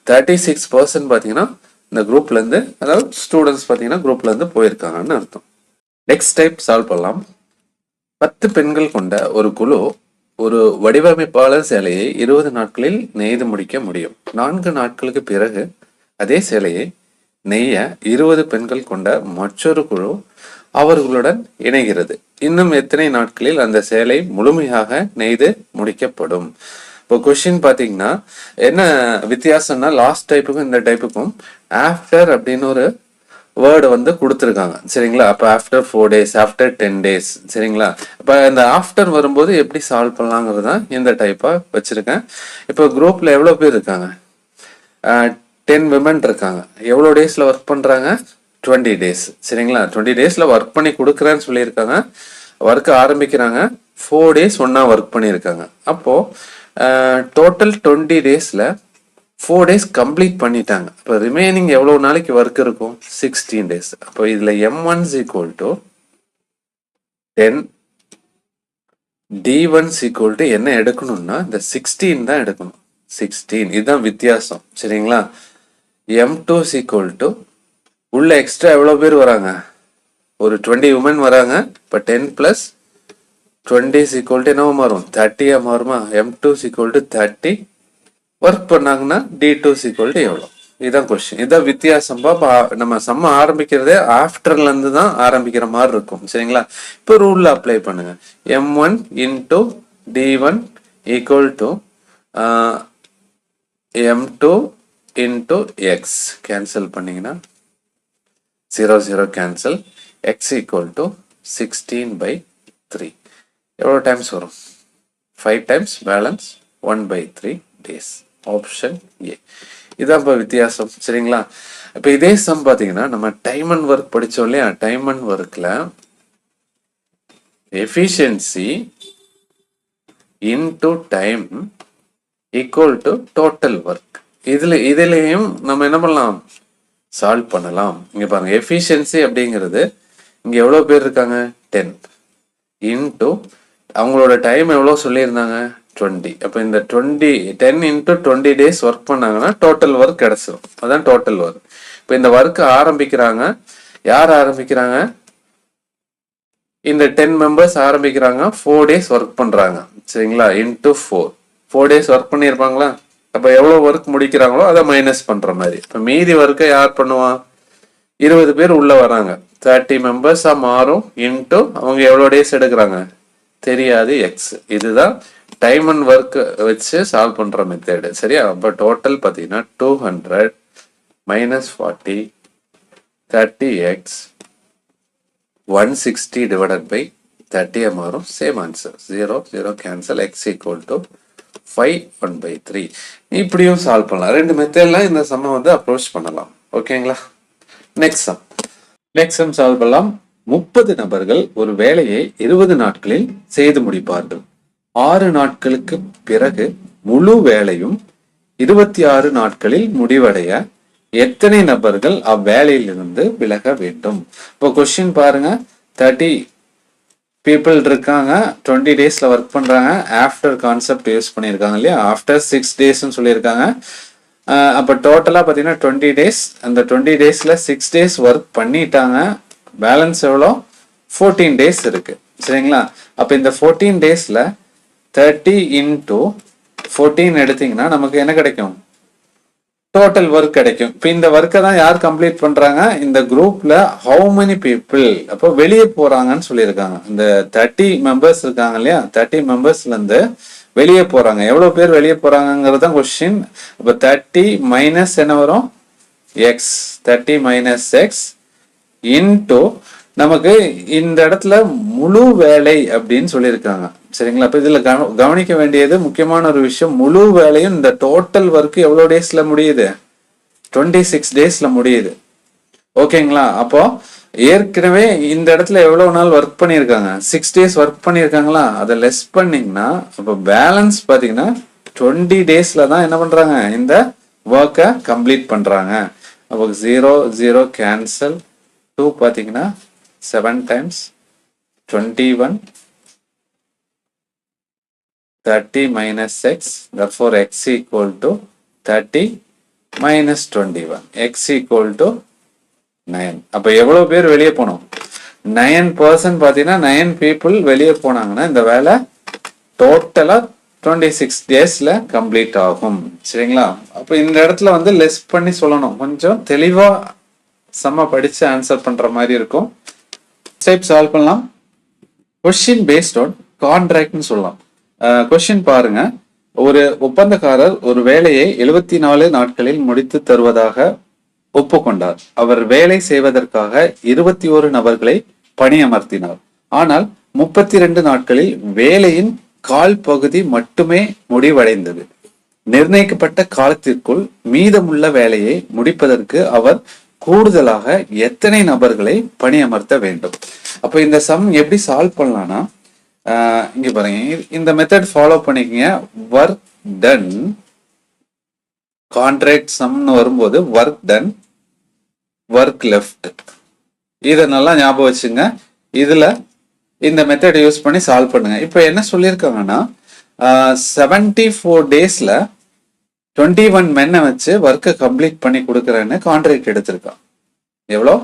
36% பார்த்தீங்கன்னா இந்த குரூப்ல இருந்து, அதாவது ஸ்டூடெண்ட்ஸ் பார்த்தீங்கன்னா குரூப்ல இருந்து போயிருக்காங்கன்னு அர்த்தம். நெக்ஸ்ட் டைப் சால்வ் பண்ணலாம். 10 பெண்கள் கொண்ட ஒரு குழு ஒரு வடிவமைப்பாளர் சேலையை 20 நாட்களில் நெய்து முடிக்க முடியும். 4 நாட்களுக்கு பிறகு அதே சேலையை நெய்ய 20 பெண்கள் கொண்ட மற்றொரு குழு அவர்களுடன் இணைகிறது. இன்னும் எத்தனை நாட்களில் அந்த சேலை முழுமையாக நெய்து முடிக்கப்படும்? இப்போ கொஸ்டின் பார்த்தீங்கன்னா என்ன வித்தியாசம்னா லாஸ்ட் டைப்புக்கும் இந்த டைப்புக்கும் ஆஃப்டர் அப்படின்னு ஒரு வேர்டு வந்து கொடுத்துருக்காங்க. சரிங்களா? அப்போ ஆஃப்டர் 4 days, ஆஃப்டர் 10 days. சரிங்களா? இப்போ இந்த ஆஃப்டர் வரும்போது எப்படி சால்வ் பண்ணலாங்கிறது தான் இந்த டைப்பாக வச்சுருக்கேன். இப்போ குரூப்பில் எவ்வளோ பேர் இருக்காங்க? 10 விமன் இருக்காங்க. எவ்வளோ டேஸில் ஒர்க் பண்ணுறாங்க? 20 days. சரிங்களா? 20 daysல ஒர்க் பண்ணி கொடுக்குறேன்னு சொல்லியிருக்காங்க. ஒர்க் ஆரம்பிக்கிறாங்க. 4 days ஒன்றா ஒர்க் பண்ணியிருக்காங்க. அப்போது டோட்டல் 20 daysல 4 days கம்ப்ளீட் பண்ணிட்டாங்க. இப்போ ரிமைனிங் எவ்வளோ நாளைக்கு ஒர்க் இருக்கும்? 16 days. அப்போ இதில் M1 is equal to 10, D1 is equal to என்ன எடுக்கணும்னா இந்த 16 தான் எடுக்கணும். 16 இதுதான் வித்தியாசம். சரிங்களா? M2 is equal to உள்ள எக்ஸ்ட்ரா எவ்வளோ பேர் வராங்க? ஒரு 20 உமன் வராங்க. இப்போ 10 + 20 is equal to என்னவோ மாறும்? 30 மாறுமா? M2 is equal to 30. Work பண்ணாங்கன்னா D2 is equal to எவ்வளோ? இதுதான் கொஸ்டின். இதான் வித்தியாசம். நம்ம சம்ம ஆரம்பிக்கிறதே ஆஃப்டர்ல இருந்து தான் ஆரம்பிக்கிற மாதிரி இருக்கும். சரிங்களா? இப்போ ரூல்ல அப்ளை பண்ணுங்க. M1 into D1 equal to m2 into x cancel பண்ணிங்கன்னா 0 0 கேன்சல் x equal to 16/3 எவ்வளோ டைம்ஸ் வரும் 5 times balance 1/3 days option A. இதான் இப்போ வித்தியாசம் சரிங்களா. இப்போ இதே சம் பார்த்தீங்கன்னா நம்ம டைம் அண்ட் ஒர்க் படித்தோம் இல்லையா, டைம் அண்ட் ஒர்க்கில் efficiency into time equal to total work. இதுலேயும் நம்ம என்ன பண்ணலாம், சால்வ் பண்ணலாம். இங்கே பாருங்க எஃபிஷியன்சி அப்படிங்கிறது இங்கே எவ்வளோ பேர் இருக்காங்க 10 இன்டு அவங்களோட டைம் எவ்வளோ சொல்லியிருந்தாங்க 20. அப்போ இந்த 10 into 20 டேஸ் ஒர்க் பண்ணாங்கன்னா டோட்டல் ஒர்க் கிடைச்சிடும். அதான் டோட்டல் ஒர்க். இப்போ இந்த ஒர்க் ஆரம்பிக்கிறாங்க, யார் ஆரம்பிக்கிறாங்க, இந்த 10 மெம்பர்ஸ் ஆரம்பிக்கிறாங்க, 4 டேஸ் ஒர்க் பண்றாங்க சரிங்களா. இன்டூ 4 டேஸ் ஒர்க் பண்ணியிருப்பாங்களா. அப்போ எவ்வளோ ஒர்க் முடிக்கிறாங்களோ அதை மைனஸ் பண்ற மாதிரி. இப்போ மீதி ஒர்க்கை யார் பண்ணுவா, 20 பேர் உள்ள வராங்க, 30 மெம்பர்ஸா மாறும். இன்டூ அவங்க எவ்வளோ டேஸ் எடுக்கிறாங்க தெரியாது எக்ஸ். இதுதான் டைம் அண்ட் ஒர்க் வச்சு சால்வ் பண்ற மெத்தடு சரியா. அப்போ டோட்டல் பார்த்தீங்கன்னா 200 minus 40 30x 160 divided by 30 மாறும். Same answer 0 0 cancel x equal to 5 1/3. இப்படியும் சால்வ் பண்ணலாம். ரெண்டு மெத்தட்ல இந்த சம்மை வந்து அப்ரோச் பண்ணலாம். ஓகேங்களா. நெக்ஸ்ட் சம் சால்வ் பண்ணலாம். 30 நபர்கள் ஒரு வேலையை 20 நாட்களில் செய்து முடிப்பார்கள். 6 நாட்களுக்கு பிறகு முழு வேலையும் 26 நாட்களில் முடிவடைய எத்தனை நபர்கள் அவ்வேலையிலிருந்து விலக வேண்டும். இப்போ கொஸ்டின் பாருங்க, 30 பீப்புள் இருக்காங்க, 20 டேஸ்ல ஒர்க் பண்றாங்க. ஆஃப்டர் கான்செப்ட் யூஸ் பண்ணியிருக்காங்க இல்லையா, ஆஃப்டர் 6 டேஸ்ன்னு சொல்லியிருக்காங்க. அப்போ டோட்டலாக பார்த்தீங்கன்னா 20 டேஸ். அந்த 20 டேஸ்ல 6 டேஸ் ஒர்க் பண்ணிட்டாங்க. பேலன்ஸ் எவ்வளோ 14 டேஸ் இருக்கு சரிங்களா. அப்போ இந்த 14 டேஸ்ல 30 into 14 எடுத்தீங்கன்னா நமக்கு என்ன கிடைக்கும், டோட்டல் ஒர்க் கிடைக்கும். இப்போ இந்த ஒர்க்கை தான் யார் கம்ப்ளீட் பண்றாங்க, இந்த குரூப்ல ஹவு மெனி பீப்புள் அப்போ வெளியே போறாங்கன்னு சொல்லியிருக்காங்க. இந்த 30 மெம்பர்ஸ் இருக்காங்க இல்லையா, 30 மெம்பர்ஸ்ல இருந்து வெளியே போறாங்க. எவ்வளவு பேர் வெளியே போறாங்கிறது தான் கொஸ்டின். அப்போ 30 மைனஸ் என்ன வரும் எக்ஸ், 30 மைனஸ் எக்ஸ் இன்டூ நமக்கு இந்த இடத்துல முழு வேலை அப்படின்னு சொல்லியிருக்காங்க சரிங்களா. அப்ப இதுல கவனிக்க வேண்டியது முக்கியமான ஒரு விஷயம், முழு வேலையும் இந்த டோட்டல் ஒர்க் எவ்வளவு டேஸ்ல முடியுது 26 டேஸ்ல முடியுது. ஓகேங்களா. அப்போ ஏற்கனவே இந்த இடத்துல எவ்வளவு நாள் ஒர்க் பண்ணியிருக்காங்க 6 டேஸ் ஒர்க் பண்ணியிருக்காங்களா, அதை லெஸ் பண்ணீங்கன்னா அப்போ பேலன்ஸ் பாத்தீங்கன்னா 20 டேஸ்ல தான் என்ன பண்றாங்க இந்த ஒர்க்கை கம்ப்ளீட் பண்றாங்க. அப்போ 0 0 கேன்சல் 2 பாத்தீங்கன்னா 7 times 21 30 minus x, therefore x equal to 30 minus 21, x equal to 9. அப்ப எவ்வளவு பேர் வெளியே போனோம் 9% பாத்தீங்கன்னா 9 people வெளியே போனாங்கன்னா இந்த வேலை டோட்டலா 26 டேஸ்ல கம்ப்ளீட் ஆகும் சரிங்களா. அப்ப இந்த இடத்துல வந்து லெஸ் பண்ணி சொல்லணும், கொஞ்சம் தெளிவா சம படிச்சு ஆன்சர் பண்ற மாதிரி இருக்கும். ஸ்டெப் சால்வ் பண்ணலாம். கொஸ்டின் பேஸ்ட் ஆன் கான்ட்ராக்ட்னு சொல்லலாம். கொஸ்டின் பாருங்க, ஒரு ஒப்பந்தக்காரர் ஒரு வேலையை 74 நாட்களில் முடித்து தருவதாக ஒப்புக்கொண்டார். அவர் வேலை செய்வதற்காக 21 நபர்களை பணியமர்த்தினார். ஆனால் 32 நாட்களில் வேலையின் கால் பகுதி மட்டுமே முடிவடைந்தது. நிர்ணயிக்கப்பட்ட காலத்திற்குள் மீதமுள்ள வேலையை முடிப்பதற்கு அவர் கூடுதலாக எத்தனை நபர்களை பணியமர்த்த வேண்டும். அப்போ இந்த சம் எப்படி சால்வ் பண்ணலாம்னா, இங்க பாருங்க, இந்த மெத்தட் ஃபாலோ பண்ணிக்கங்க. ஒர்க் டன் கான்ட்ராக்ட் சம்னு வரும்போது ஒர்க் டன் ஒர்க் லெஃப்ட், இதை நல்லா ஞாபகம் வச்சுங்க. இதுல இந்த மெத்தட் யூஸ் பண்ணி சால்வ் பண்ணுங்க. இப்போ என்ன சொல்லியிருக்காங்கன்னா 74 டேஸ்ல 21 மென்னை வச்சு ஒர்க்கை கம்ப்ளீட் பண்ணி கொடுக்குறேன்னு கான்ட்ராக்ட் எடுத்திருக்கான். எவ்வளோ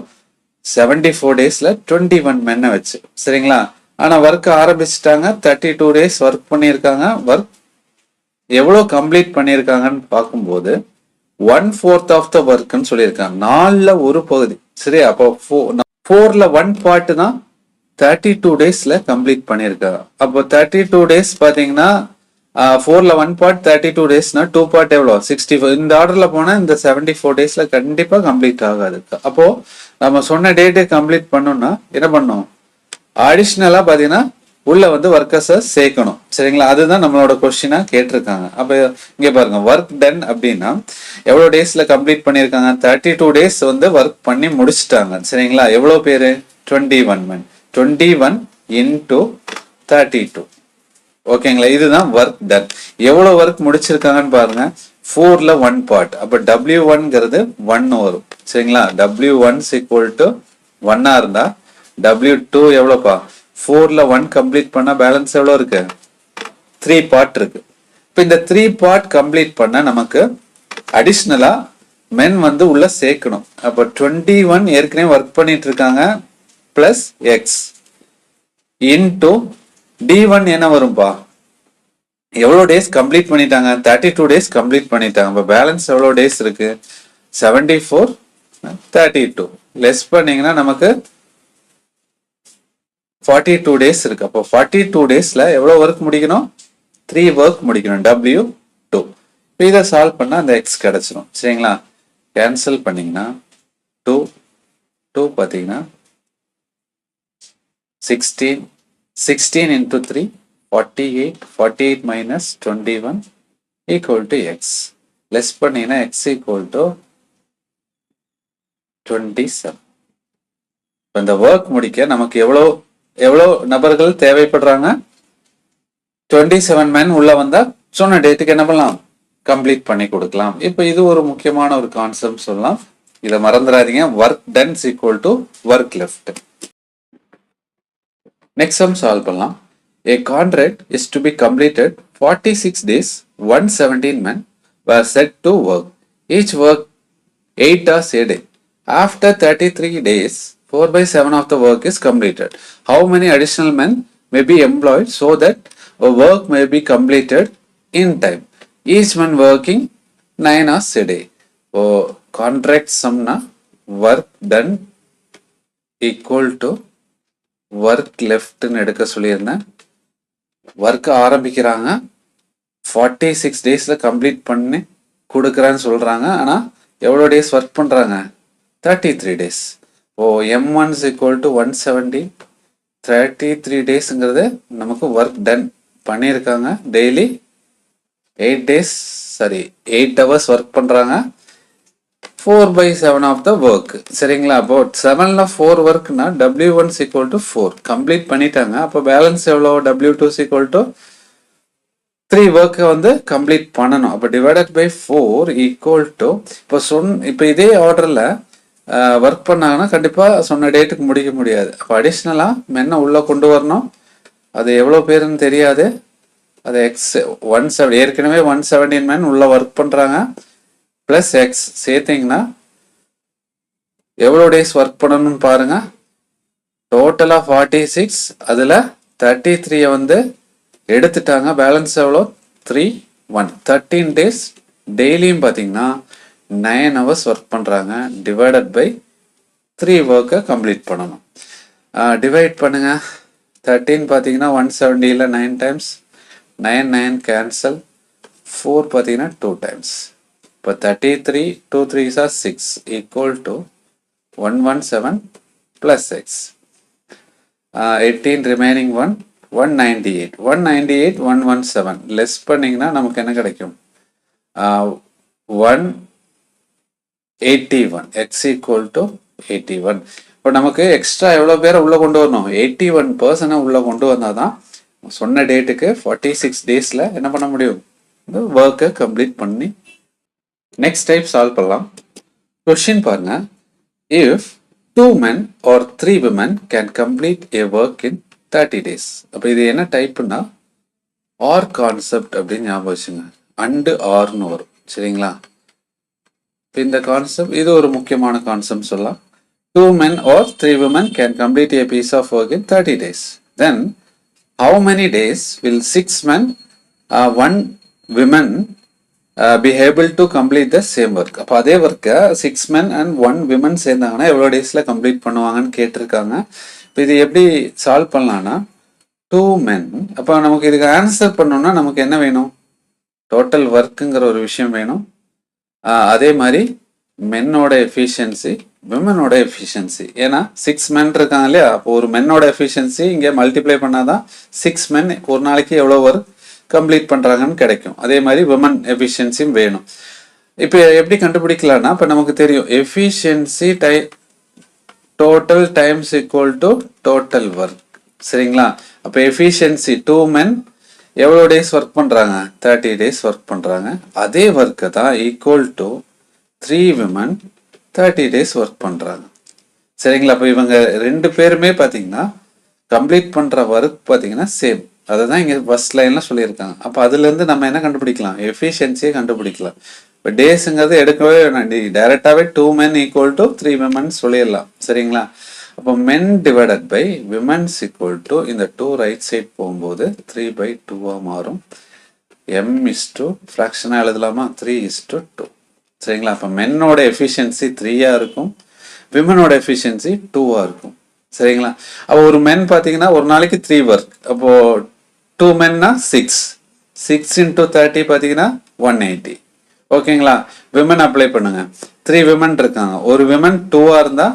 74 டேஸ்ல 21 மென்னை வச்சு சரிங்களா. ஆனா ஒர்க் ஆரம்பிச்சுட்டாங்க, 32 டேஸ் ஒர்க் பண்ணியிருக்காங்க. ஒர்க் எவ்வளோ கம்ப்ளீட் பண்ணியிருக்காங்கன்னு பார்க்கும்போது 1/4 ஆஃப் த ஒர்க்னு சொல்லியிருக்காங்க. 4ல் ஒரு பகுதி சரி. அப்போ 4ல் 1 பார்ட் தான் 32 டேஸ்ல கம்ப்ளீட் பண்ணியிருக்காங்க. அப்போ 32 டேஸ் பார்த்தீங்கன்னா 4ல 1 பார்ட் 32 டேஸ்னா 2 பார்ட் எவ்வளோ 64. இந்த ஆர்டர்ல போனா இந்த 74 டேஸ்ல கண்டிப்பா கம்ப்ளீட் ஆகாது. அப்போ நம்ம சொன்ன டேட்டை கம்ப்ளீட் பண்ணோம்னா என்ன பண்ணோம், அடிஷ்னலா பாத்தீங்கன்னா உள்ள வந்து ஒர்க்கர்ஸை சேர்க்கணும். சரிங்களா, அதுதான் நம்மளோட கொஸ்டினா கேட்டிருக்காங்க. அப்ப இங்க பாருங்க, ஒர்க் டன் அப்படின்னா எவ்வளவு டேஸ்ல கம்ப்ளீட் பண்ணிருக்காங்க, 32 டேஸ் வந்து ஒர்க் பண்ணி முடிச்சுட்டாங்க. சரிங்களா, எவ்வளவு பேரு 21 men, 21 into 32. ஓகேங்களா, இதுதான் ஒர்க் டன். எவ்வளவு ஒர்க் முடிச்சிருக்காங்கன்னு பாருங்க, 4ல 1 பார்ட். அப்ப W1ங்கிறது 1 வரும். சரிங்களா, W1 equal to 1 இருந்தா W2 எவ்வளவுப்பா, 4ல 1 கம்ப்ளீட் பண்ணா பேலன்ஸ் எவ்வளவு இருக்கு, 3 பார்ட் இருக்கு. இப்ப இந்த 3 பார்ட் கம்ப்ளீட் பண்ண நமக்கு அடிஷ்னலா மென் வந்து உள்ள சேர்க்கணும். அப்ப 21 ஏற்கனவே ஒர்க் பண்ணிட்டு இருக்காங்க பிளஸ் எக்ஸ் இன்டு D1 என்ன வரும்பா, எவ்வளவு டேஸ் கம்ப்ளீட் பண்ணிட்டாங்க, 32 டேஸ் கம்ப்ளீட் பண்ணிட்டாங்க. அப்ப பேலன்ஸ் எவ்வளவு டேஸ் இருக்கு, 74 32 லெஸ் பண்ணீங்கன்னா நமக்கு 42 டேஸ் இருக்கு. அப்போ 42 டேஸ்ல எவ்வளவு ஒர்க் முடிக்கணும், 3 ஒர்க் முடிக்கணும், W2. இதை சால்வ் பண்ணா அந்த எக்ஸ் கிடைச்சிடும். சரிங்களா, கேன்சல் பண்ணீங்கன்னா 2 2 பாத்தீங்கன்னா 16 16 into 3 48 48 minus 21 equal to x. Less பண்ணீங்கன்னா x equal to 27. இந்த ஒர்க் முடிக்க நமக்கு எவ்வளவு நபர்கள் தேவைப்படுறாங்க, 27 men உள்ள வந்தா சொன்ன டேட்டுக்கு என்ன பண்ணலாம், கம்ப்ளீட் பண்ணி கொடுக்கலாம். இப்போ இது ஒரு முக்கியமான ஒரு கான்செப்ட் சொல்லலாம், இதை மறந்துடாதீங்க. Work done equal to work left. Next sum solve பண்ணலாம். A contract is to be completed 46 days. 117 men were set to work. Each work 8 hours a day. After 33 days, 4/7 of the work is completed. How many additional men may be employed so that a work may be completed in time? Each man working 9 hours a day. So, contract sum na work done equal to work லெஃப்ட்னு எடுக்க சொல்லியிருந்தேன். Work ஆரம்பிக்கிறாங்க, 46 டேஸ்ல complete பண்ணி கொடுக்குறேன்னு சொல்றாங்க. ஆனா எவ்வளோ டேஸ் ஒர்க் பண்றாங்க, 33 டேஸ். ஓ M1 equal to 170, 33 டேஸ்ங்கிறது நமக்கு ஒர்க் டன் பண்ணியிருக்காங்க. டெய்லி 8 ஹவர்ஸ் ஒர்க் பண்றாங்க, 4/7 of the work. சரிங்களா, அப்போ 7ல 4 ஒர்க்னா W1 equal to 4 கம்ப்ளீட் பண்ணிட்டாங்க. அப்போ பேலன்ஸ் எவ்வளோ, W2 equal to 3 ஒர்க்கை வந்து கம்ப்ளீட் பண்ணணும். அப்போ டிவைடட் பை 4 ஈக்குவல் டு, இப்போ இதே ஆர்டர்ல ஒர்க் பண்ணாங்கன்னா கண்டிப்பா சொன்ன டேட்டுக்கு முடிக்க முடியாது. அப்போ அடிஷ்னலா மென்ன உள்ள கொண்டு வரணும். அது எவ்வளோ பேருன்னு தெரியாது. அது எக்ஸ் 170, ஏற்கனவே 117 men உள்ள ஒர்க் பண்றாங்க பிளஸ் எக்ஸ் சேர்த்தீங்கன்னா எவ்வளோ டேஸ் ஒர்க் பண்ணணும்னு பாருங்க. டோட்டலா 46, அதுல 33 வந்து எடுத்துட்டாங்க. பேலன்ஸ் எவ்வளோ 3 1 13 டேஸ். டெய்லியும் பார்த்தீங்கன்னா 9 hours ஒர்க் பண்றாங்க. டிவைடட் பை 3 ஒர்க்கை கம்ப்ளீட் பண்ணணும். டிவைட் பண்ணுங்க, 13 பார்த்தீங்கன்னா 170ல 9 டைம்ஸ், 9 9 கேன்சல், 4 பார்த்தீங்கன்னா 2 டைம்ஸ். இப்போ 33 2 3s are 6 equal to 117 plus x. 18 remaining 1 198 198 117 less பண்ணீங்கன்னா நமக்கு என்ன கிடைக்கும், 181 x equal to 81. இப்போ நமக்கு எக்ஸ்ட்ரா எவ்வளோ பேரை உள்ள கொண்டு வரணும், 81% உள்ள கொண்டு வந்தாதான் சொன்ன டேட்டுக்கு 46 டேஸ்ல என்ன பண்ண முடியும், இந்த ஒர்க்கை கம்ப்ளீட் பண்ணி. நெக்ஸ்ட் டைப் சால்வ் பண்ணலாம். கொஸ்டின் பாருங்க, if 2 men or 3 women can complete a work in 30 days. அப்போ இது என்ன டைப்னா ஆர் கான்செப்ட் அப்படின்னு ஞாபகம் வச்சுங்க. அண்டு ஆர்னு வரும். சரிங்களா, இந்த கான்செப்ட் இது ஒரு முக்கியமான கான்செப்ட் சொல்லலாம். 2 men or 3 women can complete a piece of work in 30 days. Then how many days will 6 men 1 women be able to complete the same work? அப்போ அதே ஒர்க்கை 6 men and 1 women சேர்ந்தாங்கன்னா எவ்வளோ டேஸ்ல கம்ப்ளீட் பண்ணுவாங்கன்னு கேட்டிருக்காங்க. இப்போ இது எப்படி சால்வ் பண்ணலாம்னா, 2 men. அப்போ நமக்கு இதுக்கு ஆன்சர் பண்ணோம்னா நமக்கு என்ன வேணும்? டோட்டல் ஒர்க்குங்கிற ஒரு விஷயம் வேணும். அதே மாதிரி மென்னோட எஃபிஷியன்சி, விமனோட எஃபிஷியன்சி. ஏன்னா 6 men இருக்காங்க இல்லையா, அப்போ ஒரு மென்னோட எஃபிஷியன்சி இங்கே மல்டிப்ளை பண்ணாதான் 6 men ஒரு நாளைக்கு எவ்வளோ ஒர்க் கம்ப்ளீட் பண்ணுறாங்கன்னு கிடைக்கும். அதே மாதிரி விமன் எஃபிஷியன்சியும் வேணும். இப்போ எப்படி கண்டுபிடிக்கலாம்னா, இப்போ நமக்கு தெரியும் efficiency total times equal to total work. சரிங்களா? அப்போ எஃபிஷியன்சி 2 men எவ்வளோ டேஸ் ஒர்க் பண்ணுறாங்க? 30 days ஒர்க் பண்ணுறாங்க. அதே ஒர்க்கை தான் equal to 3 women 30 days work பண்ணுறாங்க. சரிங்களா? அப்போ இவங்க 2 பேருமே பார்த்தீங்கன்னா கம்ப்ளீட் பண்ணுற ஒர்க் பார்த்தீங்கன்னா சேம். அதை தான் இங்கே ஃபர்ஸ்ட் லைனில் சொல்லியிருக்காங்க. அப்போ அதுலேருந்து நம்ம என்ன கண்டுபிடிக்கலாம்? எஃபிஷியன்சியை கண்டுபிடிக்கலாம். இப்போ டேஸுங்கிறது எடுக்கவே வேணாம், டைரெக்டாகவே 2 men ஈக்குவல் டு 3 women சொல்லிடலாம். சரிங்களா? அப்போ men divided by womens equal to இந்த 2 ரைட் சைட் போகும்போது 3/2 மாறும். m/2 ஃப்ராக்ஷனாக எழுதலாமா? 3:2. சரிங்களா? அப்போ மென்னோட எஃபிஷியன்சி 3 இருக்கும், விமனோட எஃபிஷியன்சி 2 இருக்கும். சரிங்களா? அப்போ ஒரு மென் பார்த்தீங்கன்னா ஒரு நாளைக்கு 3 ஒர்க். அப்போ 2 menனா 6 into 30 பார்த்தீங்கன்னா 180. ஓகேங்களா? விமன் அப்ளை பண்ணுங்க. 3 women இருக்காங்க. ஒரு விமன் 2 இருந்தா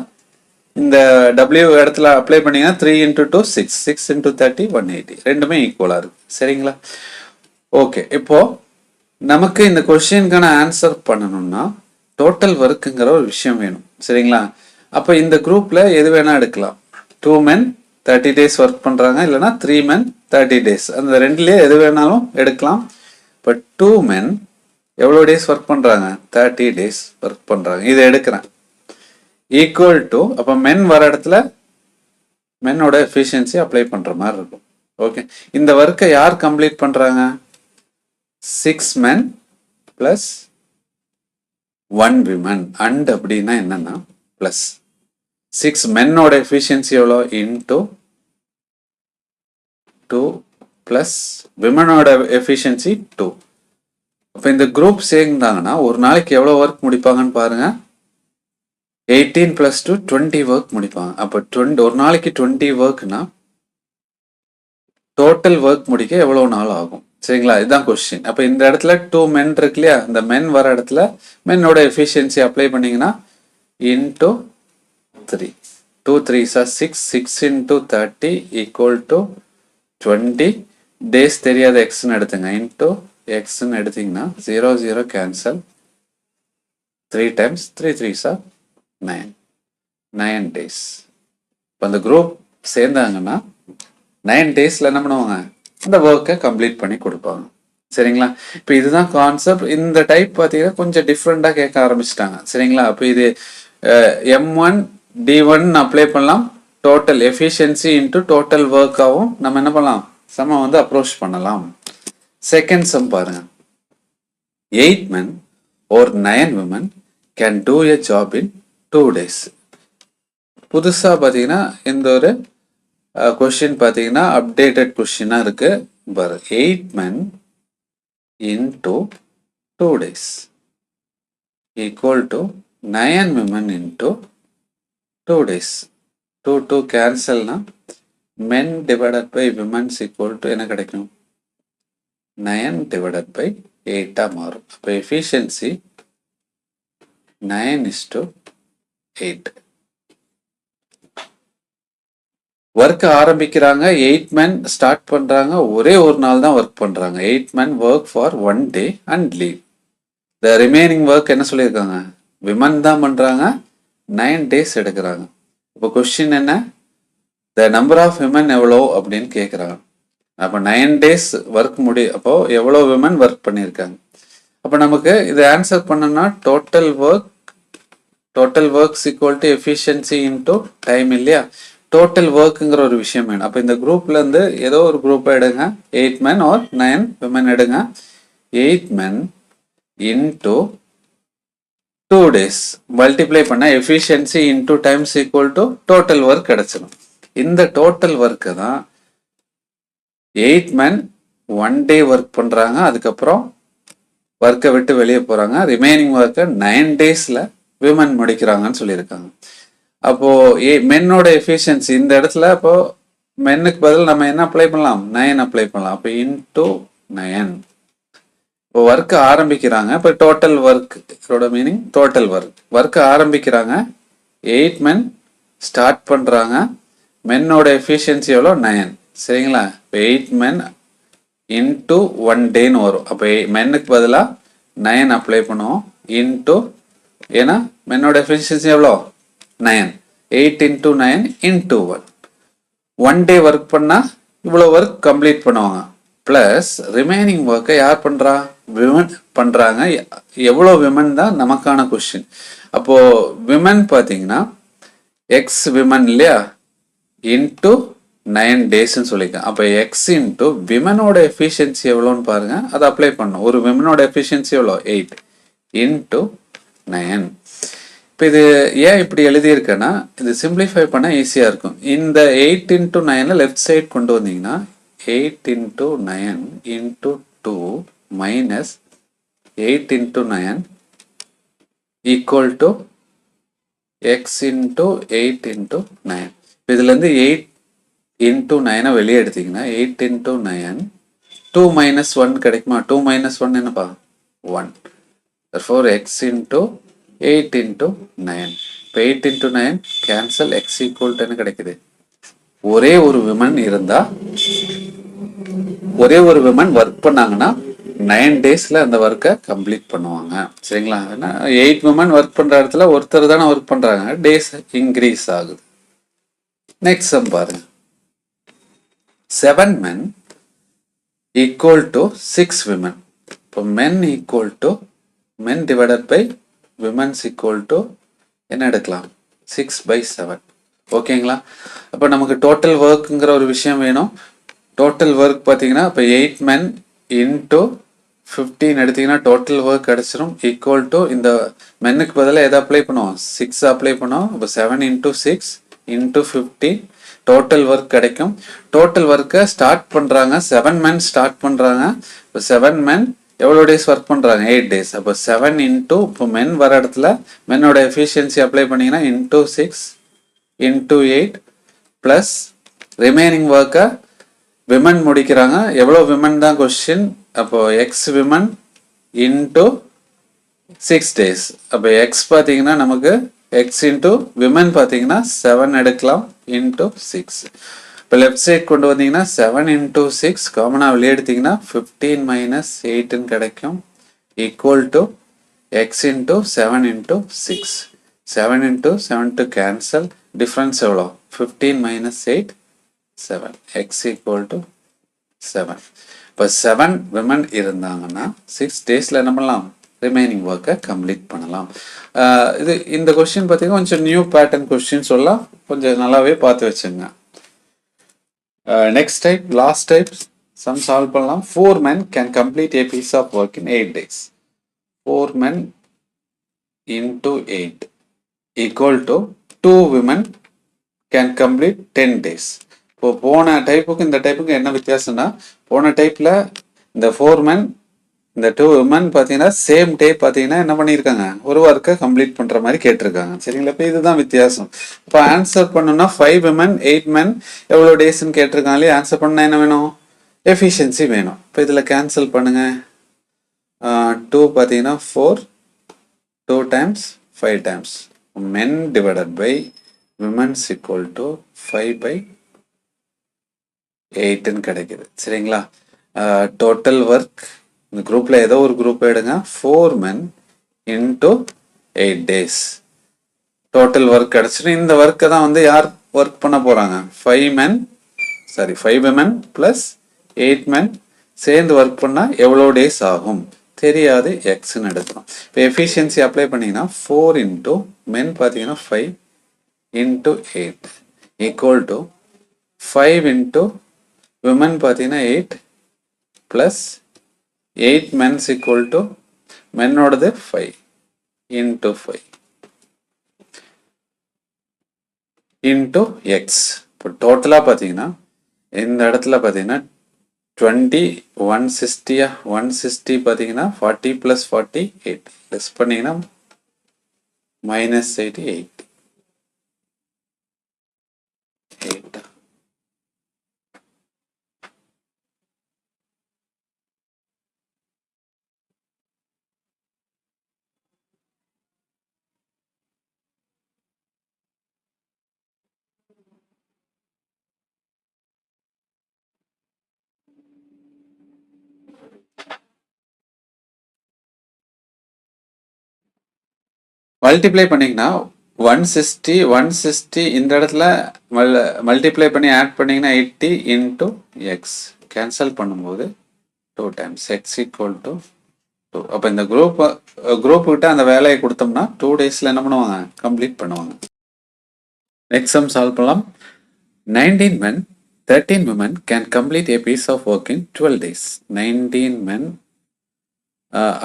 இந்த W இடத்துல அப்ளை பண்ணீங்கன்னா 3 into 2 6 into 30 180. ரெண்டுமே ஈக்குவலா இருக்கு. சரிங்களா? ஓகே, இப்போ நமக்கு இந்த கொஸ்டினுக்கான ஆன்சர் பண்ணணும்னா டோட்டல் ஒர்க்குங்கிற ஒரு விஷயம் வேணும். சரிங்களா? அப்போ இந்த குரூப்ல எது வேணா எடுக்கலாம். 2 men 30 days ஒர்க் பண்றாங்க, இல்லைன்னா 3 men 30 days. அந்த ரெண்டுலயே எது வேணாலும் எடுக்கலாம். இப்போ 2 men எவ்வளோ டேஸ் ஒர்க் பண்றாங்க? 30 days ஒர்க் பண்றாங்க. இதை எடுக்கிறேன். ஈக்குவல் டு, அப்போ மென் வர இடத்துல மென்னோட எஃபிஷியன்சி அப்ளை பண்ற மாதிரி இருக்கும். ஓகே, இந்த ஒர்க்கை யார் கம்ப்ளீட் பண்றாங்க? 6 men plus 1 woman. அண்ட் அப்படின்னா என்னன்னா பிளஸ் 6 மென்னோட எஃபிஷியன்சி எவ்வளோ? இன்டூ 2 பிளஸ் விமனோட எஃபிஷியன்சி 2. அப்போ இந்த குரூப் சேர்ந்தாங்கன்னா ஒரு நாளைக்கு எவ்வளோ ஒர்க் முடிப்பாங்கன்னு பாருங்க. 18 plus 2 20 ஒர்க் முடிப்பாங்க. அப்போ ஒரு நாளைக்கு 20 ஒர்க்னா டோட்டல் ஒர்க் முடிக்க எவ்வளோ நாள் ஆகும்? சரிங்களா? இதுதான் கொஸ்டின். அப்போ இந்த இடத்துல 2 men இருக்கு இல்லையா, இந்த மென் வர இடத்துல மென்னோட எஃபிஷியன்சி அப்ளை பண்ணீங்கன்னா into 3. 2 3s are 6 into 30 equal to 20. Days தெரியாத எக்ஸ்ன்னு எடுத்துங்க. இன்டூ எக்ஸ்ன்னு எடுத்தீங்கன்னா 0 0 cancel. 3 times 3 3s are 9 days. இப்போ அந்த குரூப் சேர்ந்தாங்கன்னா 9 daysல என்ன பண்ணுவாங்க? அந்த ஒர்க்கை கம்ப்ளீட் பண்ணி கொடுப்பாங்க. சரிங்களா? இப்போ இதுதான் கான்செப்ட். இந்த டைப் பார்த்தீங்கன்னா கொஞ்சம் டிஃப்ரெண்டாக கேட்க ஆரம்பிச்சிட்டாங்க. சரிங்களா? அப்போ இது M1 D1 அப்ளை பண்ணலாம். டோட்டல் எஃபிஷியன்சி இன்டூ டோட்டல் ஒர்க்காகவும் நம்ம என்ன பண்ணலாம்? சம வந்து அப்ரோச் பண்ணலாம். செகண்ட் சம் பாருங்க. 8 men or 9 women can do a job in 2 days. புதுசாக பார்த்தீங்கன்னா இந்த ஒரு கொஸ்டின் பார்த்தீங்கன்னா அப்டேட்டட் கொஸ்டினாக இருக்கு. பாரு, 8 men into 2 days equal to 9 women into 2 days. 2 கேன்சல்னா men divided by women equal to என்ன கிடைக்கும்? 9 divided by 8 மாறும். அப்போ எஃபிஷியன்சி 9:8. ஒர்க் ஆரம்பிக்கிறாங்க. 8 men ஸ்டார்ட் பண்றாங்க. ஒரே ஒரு நாள் தான் ஒர்க் பண்றாங்க. 8 men work for 1 day and leave. The remaining work என்ன சொல்லியிருக்காங்க? விமன் தான் பண்றாங்க. 9 days எடுக்கிறாங்க. இப்போ கொஸ்டின் என்ன? த நம்பர் ஆஃப் விமன் எவ்வளோ அப்படின்னு கேட்குறாங்க. அப்போ 9 days ஒர்க் அப்போ எவ்வளோ விமன் ஒர்க் பண்ணியிருக்காங்க? அப்போ நமக்கு இதை ஆன்சர் பண்ணோம்னா total works equal to efficiency into time இல்லையா? டோட்டல் ஒர்க்குங்கிற ஒரு விஷயம் வேணும். அப்போ இந்த குரூப்ல இருந்து ஏதோ ஒரு குரூப்பை எடுங்க. 8 men or 9 women எடுங்க. 8 men into 2 days மல்டிப்ளை பண்ண efficiency into times equal to total work கிடைச்சிடும். இந்த டோட்டல் ஒர்க்கு தான் 8 men 1 day ஒர்க் பண்றாங்க. அதுக்கப்புறம் ஒர்க்கை விட்டு வெளியே போறாங்க. ரிமைனிங் ஒர்க்கை 9 daysல விமன் முடிக்கிறாங்கன்னு சொல்லியிருக்காங்க. அப்போ மென்னோட எஃபிஷியன்சி இந்த இடத்துல அப்போ மென்னுக்கு பதில் நம்ம என்ன அப்ளை பண்ணலாம்? 9 அப்ளை பண்ணலாம். அப்போ இன்டூ 9. இப்போ ஒர்க் ஆரம்பிக்கிறாங்க. இப்போ டோட்டல் ஒர்க் இதோட மீனிங் டோட்டல் ஒர்க் ஆரம்பிக்கிறாங்க. 8 men ஸ்டார்ட் பண்றாங்க. மென்னோட எஃபிஷியன்சி எவ்வளோ? 9. சரிங்களா? இப்போ 8 men இன்டூ 1 டேன்னு வரும். அப்போ மென்னுக்கு பதிலாக 9 அப்ளை பண்ணுவோம். இன்டூ, ஏன்னா மென்னோட எஃபிஷியன்சி எவ்வளோ? 9. 8 இன்டூ 9 இன்டூ 1. 1 டே ஒர்க் பண்ணால் இவ்வளோ ஒர்க் கம்ப்ளீட் பண்ணுவாங்க. ப்ளஸ் ரிமைனிங் ஒர்க்கை யார் பண்ணுறா? விமன் பண்ணுறாங்க. எவ்வளோ விமன் தான் நமக்கான கொஸ்டின். அப்போது விமன் பார்த்தீங்கன்னா எக்ஸ் விமன் இல்லையா, இன்டூ 9 டேஸ்ன்னு சொல்லியிருக்கேன். அப்போ எக்ஸ் இன்டூ விமனோட எஃபிஷியன்சி எவ்வளோன்னு பாருங்க, அதை அப்ளை பண்ணணும். ஒரு விமனோட எஃபிஷியன்சி எவ்வளோ? 8 இன்டூ 9. இப்போ இது ஏன் இப்படி எழுதியிருக்கேன்னா, இது சிம்பிளிஃபை பண்ண ஈஸியாக இருக்கும். இந்த 8 இன்டூ 9 லெஃப்ட் சைட் கொண்டு வந்தீங்கன்னா 8 into 9 into 2 minus 8 into 9 equal to X into 8 into 9. இதுலேருந்து 8 இன்டூ 9 வெளியே எடுத்தீங்கன்னா 8 இன்டூ 9 2 மைனஸ் 1 கிடைக்குமா? 2 மைனஸ் 1 என்னப்பா? 1. therefore x into 8 into 9. இப்போ 8 into 9 cancel, X equal to என்ன கிடைக்குது? ஒரே ஒரு விமன் இருந்தா, ஒரே ஒரு விமன் ஒர்க் பண்ணாங்கன்னா 9 டேஸ்ல அந்த ஒர்க்கை கம்ப்ளீட் பண்ணுவாங்க. சரிங்களா? 8 விமன் ஒர்க் பண்ற இடத்துல ஒருத்தர் தானே ஒர்க் பண்றாங்க, டேஸ் இன்க்ரீஸ் ஆகுது. நெக்ஸ்ட் சம் பாருங்க. 7 men equal to 6 women. இப்போ men equal to men divided by women's equal to என்ன எடுக்கலாம்? 6/7. ஓகேங்களா? அப்போ நமக்கு டோட்டல் ஒர்க்குங்கிற ஒரு விஷயம் வேணும். டோட்டல் ஒர்க் பார்த்தீங்கன்னா இப்போ 8 men இன்டூ 15 எடுத்தீங்கன்னா டோட்டல் ஒர்க் கிடச்சிரும். ஈக்குவல் டு இந்த மென்னுக்கு பதிலாக எதை அப்ளை பண்ணுவோம்? 6 அப்ளை பண்ணுவோம். இப்போ 7 இன்டூ 6 இன்டூ 15 டோட்டல் ஒர்க் கிடைக்கும். டோட்டல் ஒர்க்கை ஸ்டார்ட் பண்ணுறாங்க. 7 men ஸ்டார்ட் பண்ணுறாங்க. இப்போ 7 men எவ்வளோ டேஸ் ஒர்க் பண்ணுறாங்க? 8 டேஸ். அப்போ 7 இன்டூ, இப்போ மென் வர இடத்துல மென்னோட எஃபிஷியன்சி அப்ளை பண்ணிங்கன்னா இன்டூ 6 இன்டூ 8 ப்ளஸ் ரிமைனிங் ஒர்க்கை விமன் முடிக்கிறாங்க. எவ்வளோ விமன் தான் கொஸ்டின். அப்போ எக்ஸ் விமன் இன்டூ 6 டேஸ். அப்போ எக்ஸ் பார்த்தீங்கன்னா நமக்கு எக்ஸ் இன்டூ விமன் பார்த்தீங்கன்னா 7 எடுக்கலாம் இன்டூ 6. இப்போ லெஃப்ட் சைட் கொண்டு வந்தீங்கன்னா 7 இன்டூ 6 காமனாக வெளியே எடுத்தீங்கன்னா 15 மைனஸ் 8ன்னு கிடைக்கும். Equal to X into 7 into 6. 7 into 7 to cancel. Difference எவ்வளோ? 15 மைனஸ் 8 7. X equal to 7. இப்போ 7 விமன் இருந்தாங்கன்னா 6 டேஸில் என்ன பண்ணலாம்? ரிமைனிங் ஒர்க்கை கம்ப்ளீட் பண்ணலாம். இது இந்த கொஸ்டின் பார்த்தீங்கன்னா கொஞ்சம் நியூ பேட்டர்ன் கொஸ்டின் சொல்லலாம், கொஞ்சம் நல்லாவே பார்த்து வச்சுங்க. Next type, last type some solve பண்ணலாம். 4 men can complete a piece of work in 8 days. 4 men into 8 equal to 2 women can complete 10 days. இப்போ போன டைப்புக்கு இந்த டைப்புக்கு என்ன வித்தியாசம்னா, போன டைப்பில் இந்த 4 men இந்த 2 women பார்த்தீங்கன்னா சேம் டே பார்த்தீங்கன்னா என்ன பண்ணியிருக்காங்க? ஒரு ஒர்க்கை கம்ப்ளீட் பண்ணுற மாதிரி கேட்டிருக்காங்க. சரிங்களா? இப்போ இதுதான் வித்தியாசம். இப்போ ஆன்சர் பண்ணணும்னா 5 women 8 men எவ்வளோ டேஸ்ன்னு கேட்டிருக்காங்களே, ஆன்சர் பண்ணால் என்ன வேணும்? எஃபிஷியன்சி வேணும். இப்போ இதில் கேன்சல் பண்ணுங்க. 2 பார்த்தீங்கன்னா 4, 2 times 5 times men divided by women's equal to 5/8ன்னு கிடைக்குது. சரிங்களா? டோட்டல் ஒர்க் இந்த குரூப்ல ஏதோ ஒரு குரூப் எடுங்க. 4 men into 8 days total work கிடைச்சிடும். இந்த ஒர்க்கை தான் வந்து யார் ஒர்க் பண்ண போறாங்க? 5 women plus 8 men சேர்ந்து ஒர்க் பண்ணா எவ்வளோ டேஸ் ஆகும் தெரியாது, எக்ஸ்ன்னு எடுக்கணும். இப்போ எஃபிஷியன்சி அப்ளை பண்ணீங்கன்னா 4 இன்டூ மென் பார்த்தீங்கன்னா 5 into 8 equal to 5 into women பார்த்தீங்கன்னா 8 plus 8 men's equal to மென்னோடது 5 into 5 into x. இப்போ டோட்டலாக பார்த்தீங்கன்னா இந்த இடத்துல பார்த்தீங்கன்னா 20 160 160 பார்த்தீங்கன்னா 40 + 40 8 லெஸ் பண்ணீங்கன்னா -88 8 மல்டிப்ளை பண்ணிங்கன்னா 160 இந்த இடத்துல மல்டிப்ளை பண்ணி ஆட் பண்ணிங்கன்னா 80 இன்ட்டு எக்ஸ் கேன்சல் பண்ணும்போது 2 டைம்ஸ் எக்ஸ் ஈக்குவல் டு 2. அப்போ இந்த குரூப் கிட்ட அந்த வேலையை கொடுத்தோம்னா 2 டேஸில் என்ன பண்ணுவாங்க, கம்ப்ளீட் பண்ணுவாங்க. நெக்ஸ்ட் சம் சால்வ் பண்ணலாம். 19 men 13 women can complete a piece of work in 12 days. 19 men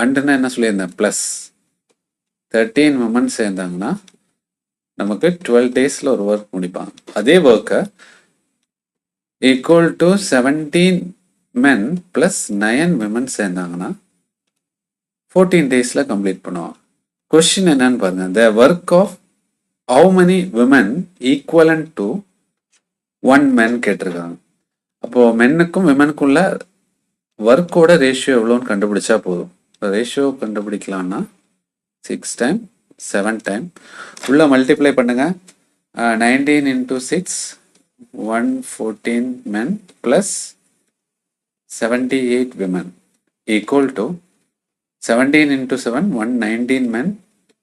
அண்டுன்னா என்ன சொல்லியிருந்தேன், ப்ளஸ் 13 women சேர்ந்தாங்கன்னா நமக்கு 12 டேஸில் ஒரு ஒர்க் முடிப்பாங்க. அதே ஒர்க்கை equal to 17 men plus 9 women சேர்ந்தாங்கன்னா 14 டேஸில் கம்ப்ளீட் பண்ணுவாங்க. கொஸ்டின் என்னன்னு பாருங்க, the work of how many women equivalent to 1 men கேட்டிருக்காங்க. அப்போது மென்னுக்கும் விமனுக்குள்ள ஒர்க்கோட ரேஷியோ எவ்வளோன்னு கண்டுபிடிச்சா போதும். ரேஷியோ கண்டுபிடிக்கலாம்னா 6 டைம் 7 டைம் உள்ள மல்டிப்ளை பண்ணுங்க. 19 into 6 114 men plus 78 women equal to 17 into 7 119 men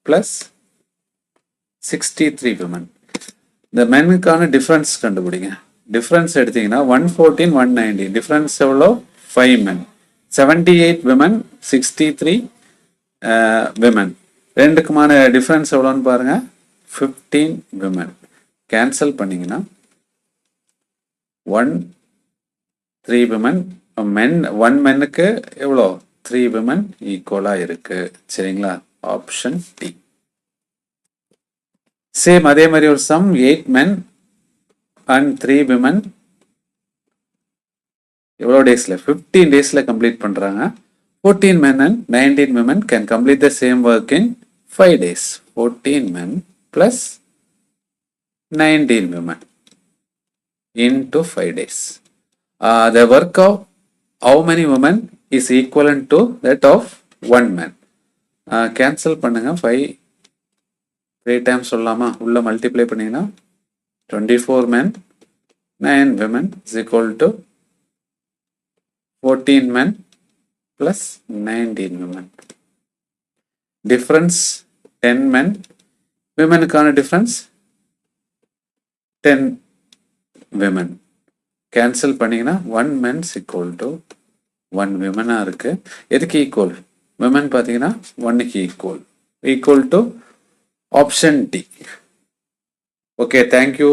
plus 63 women. இந்த மென்னுக்கான டிஃப்ரென்ஸ் கண்டுபிடிங்க. டிஃப்ரென்ஸ் எடுத்தீங்கன்னா 114 190 டிஃப்ரென்ஸ் எவ்வளோ, 5 men. 78 women 63 women ரெண்டுக்குமான டிஃப்ரென்ஸ் எவ்வளோன்னு பாருங்க, 15 women. கேன்சல் பண்ணிங்கன்னா 3 women men 1 மென்னுக்கு எவ்வளோ 3 women ஈக்குவலாக இருக்கு. சரிங்களா, ஆப்ஷன் டி. சேம் அதே மாதிரி ஒரு சம் 8 men and 3 women எவ்வளோ டேஸில் 15 டேஸில் கம்ப்ளீட் பண்ணுறாங்க. 14 men and 19 women can complete the same work in 5 days. 14 men plus 19 women into 5 days. The work of how many women is equivalent to that of 1 man. Cancel பண்ணுங்க. 5 3 times சொல்லலாமா, உள்ள multiply பண்ணிங்கன்னா 24 men 9 women is equal to 14 men plus 19 women. Difference 10 men. Womenக்கான difference 10 women. Cancel பண்ணிங்கன்னா 1 men is equal to 1 women இருக்கு. எதுக்கு equal, women பார்த்தீங்கன்னா 1க்கு equal to option D. Okay, thank you.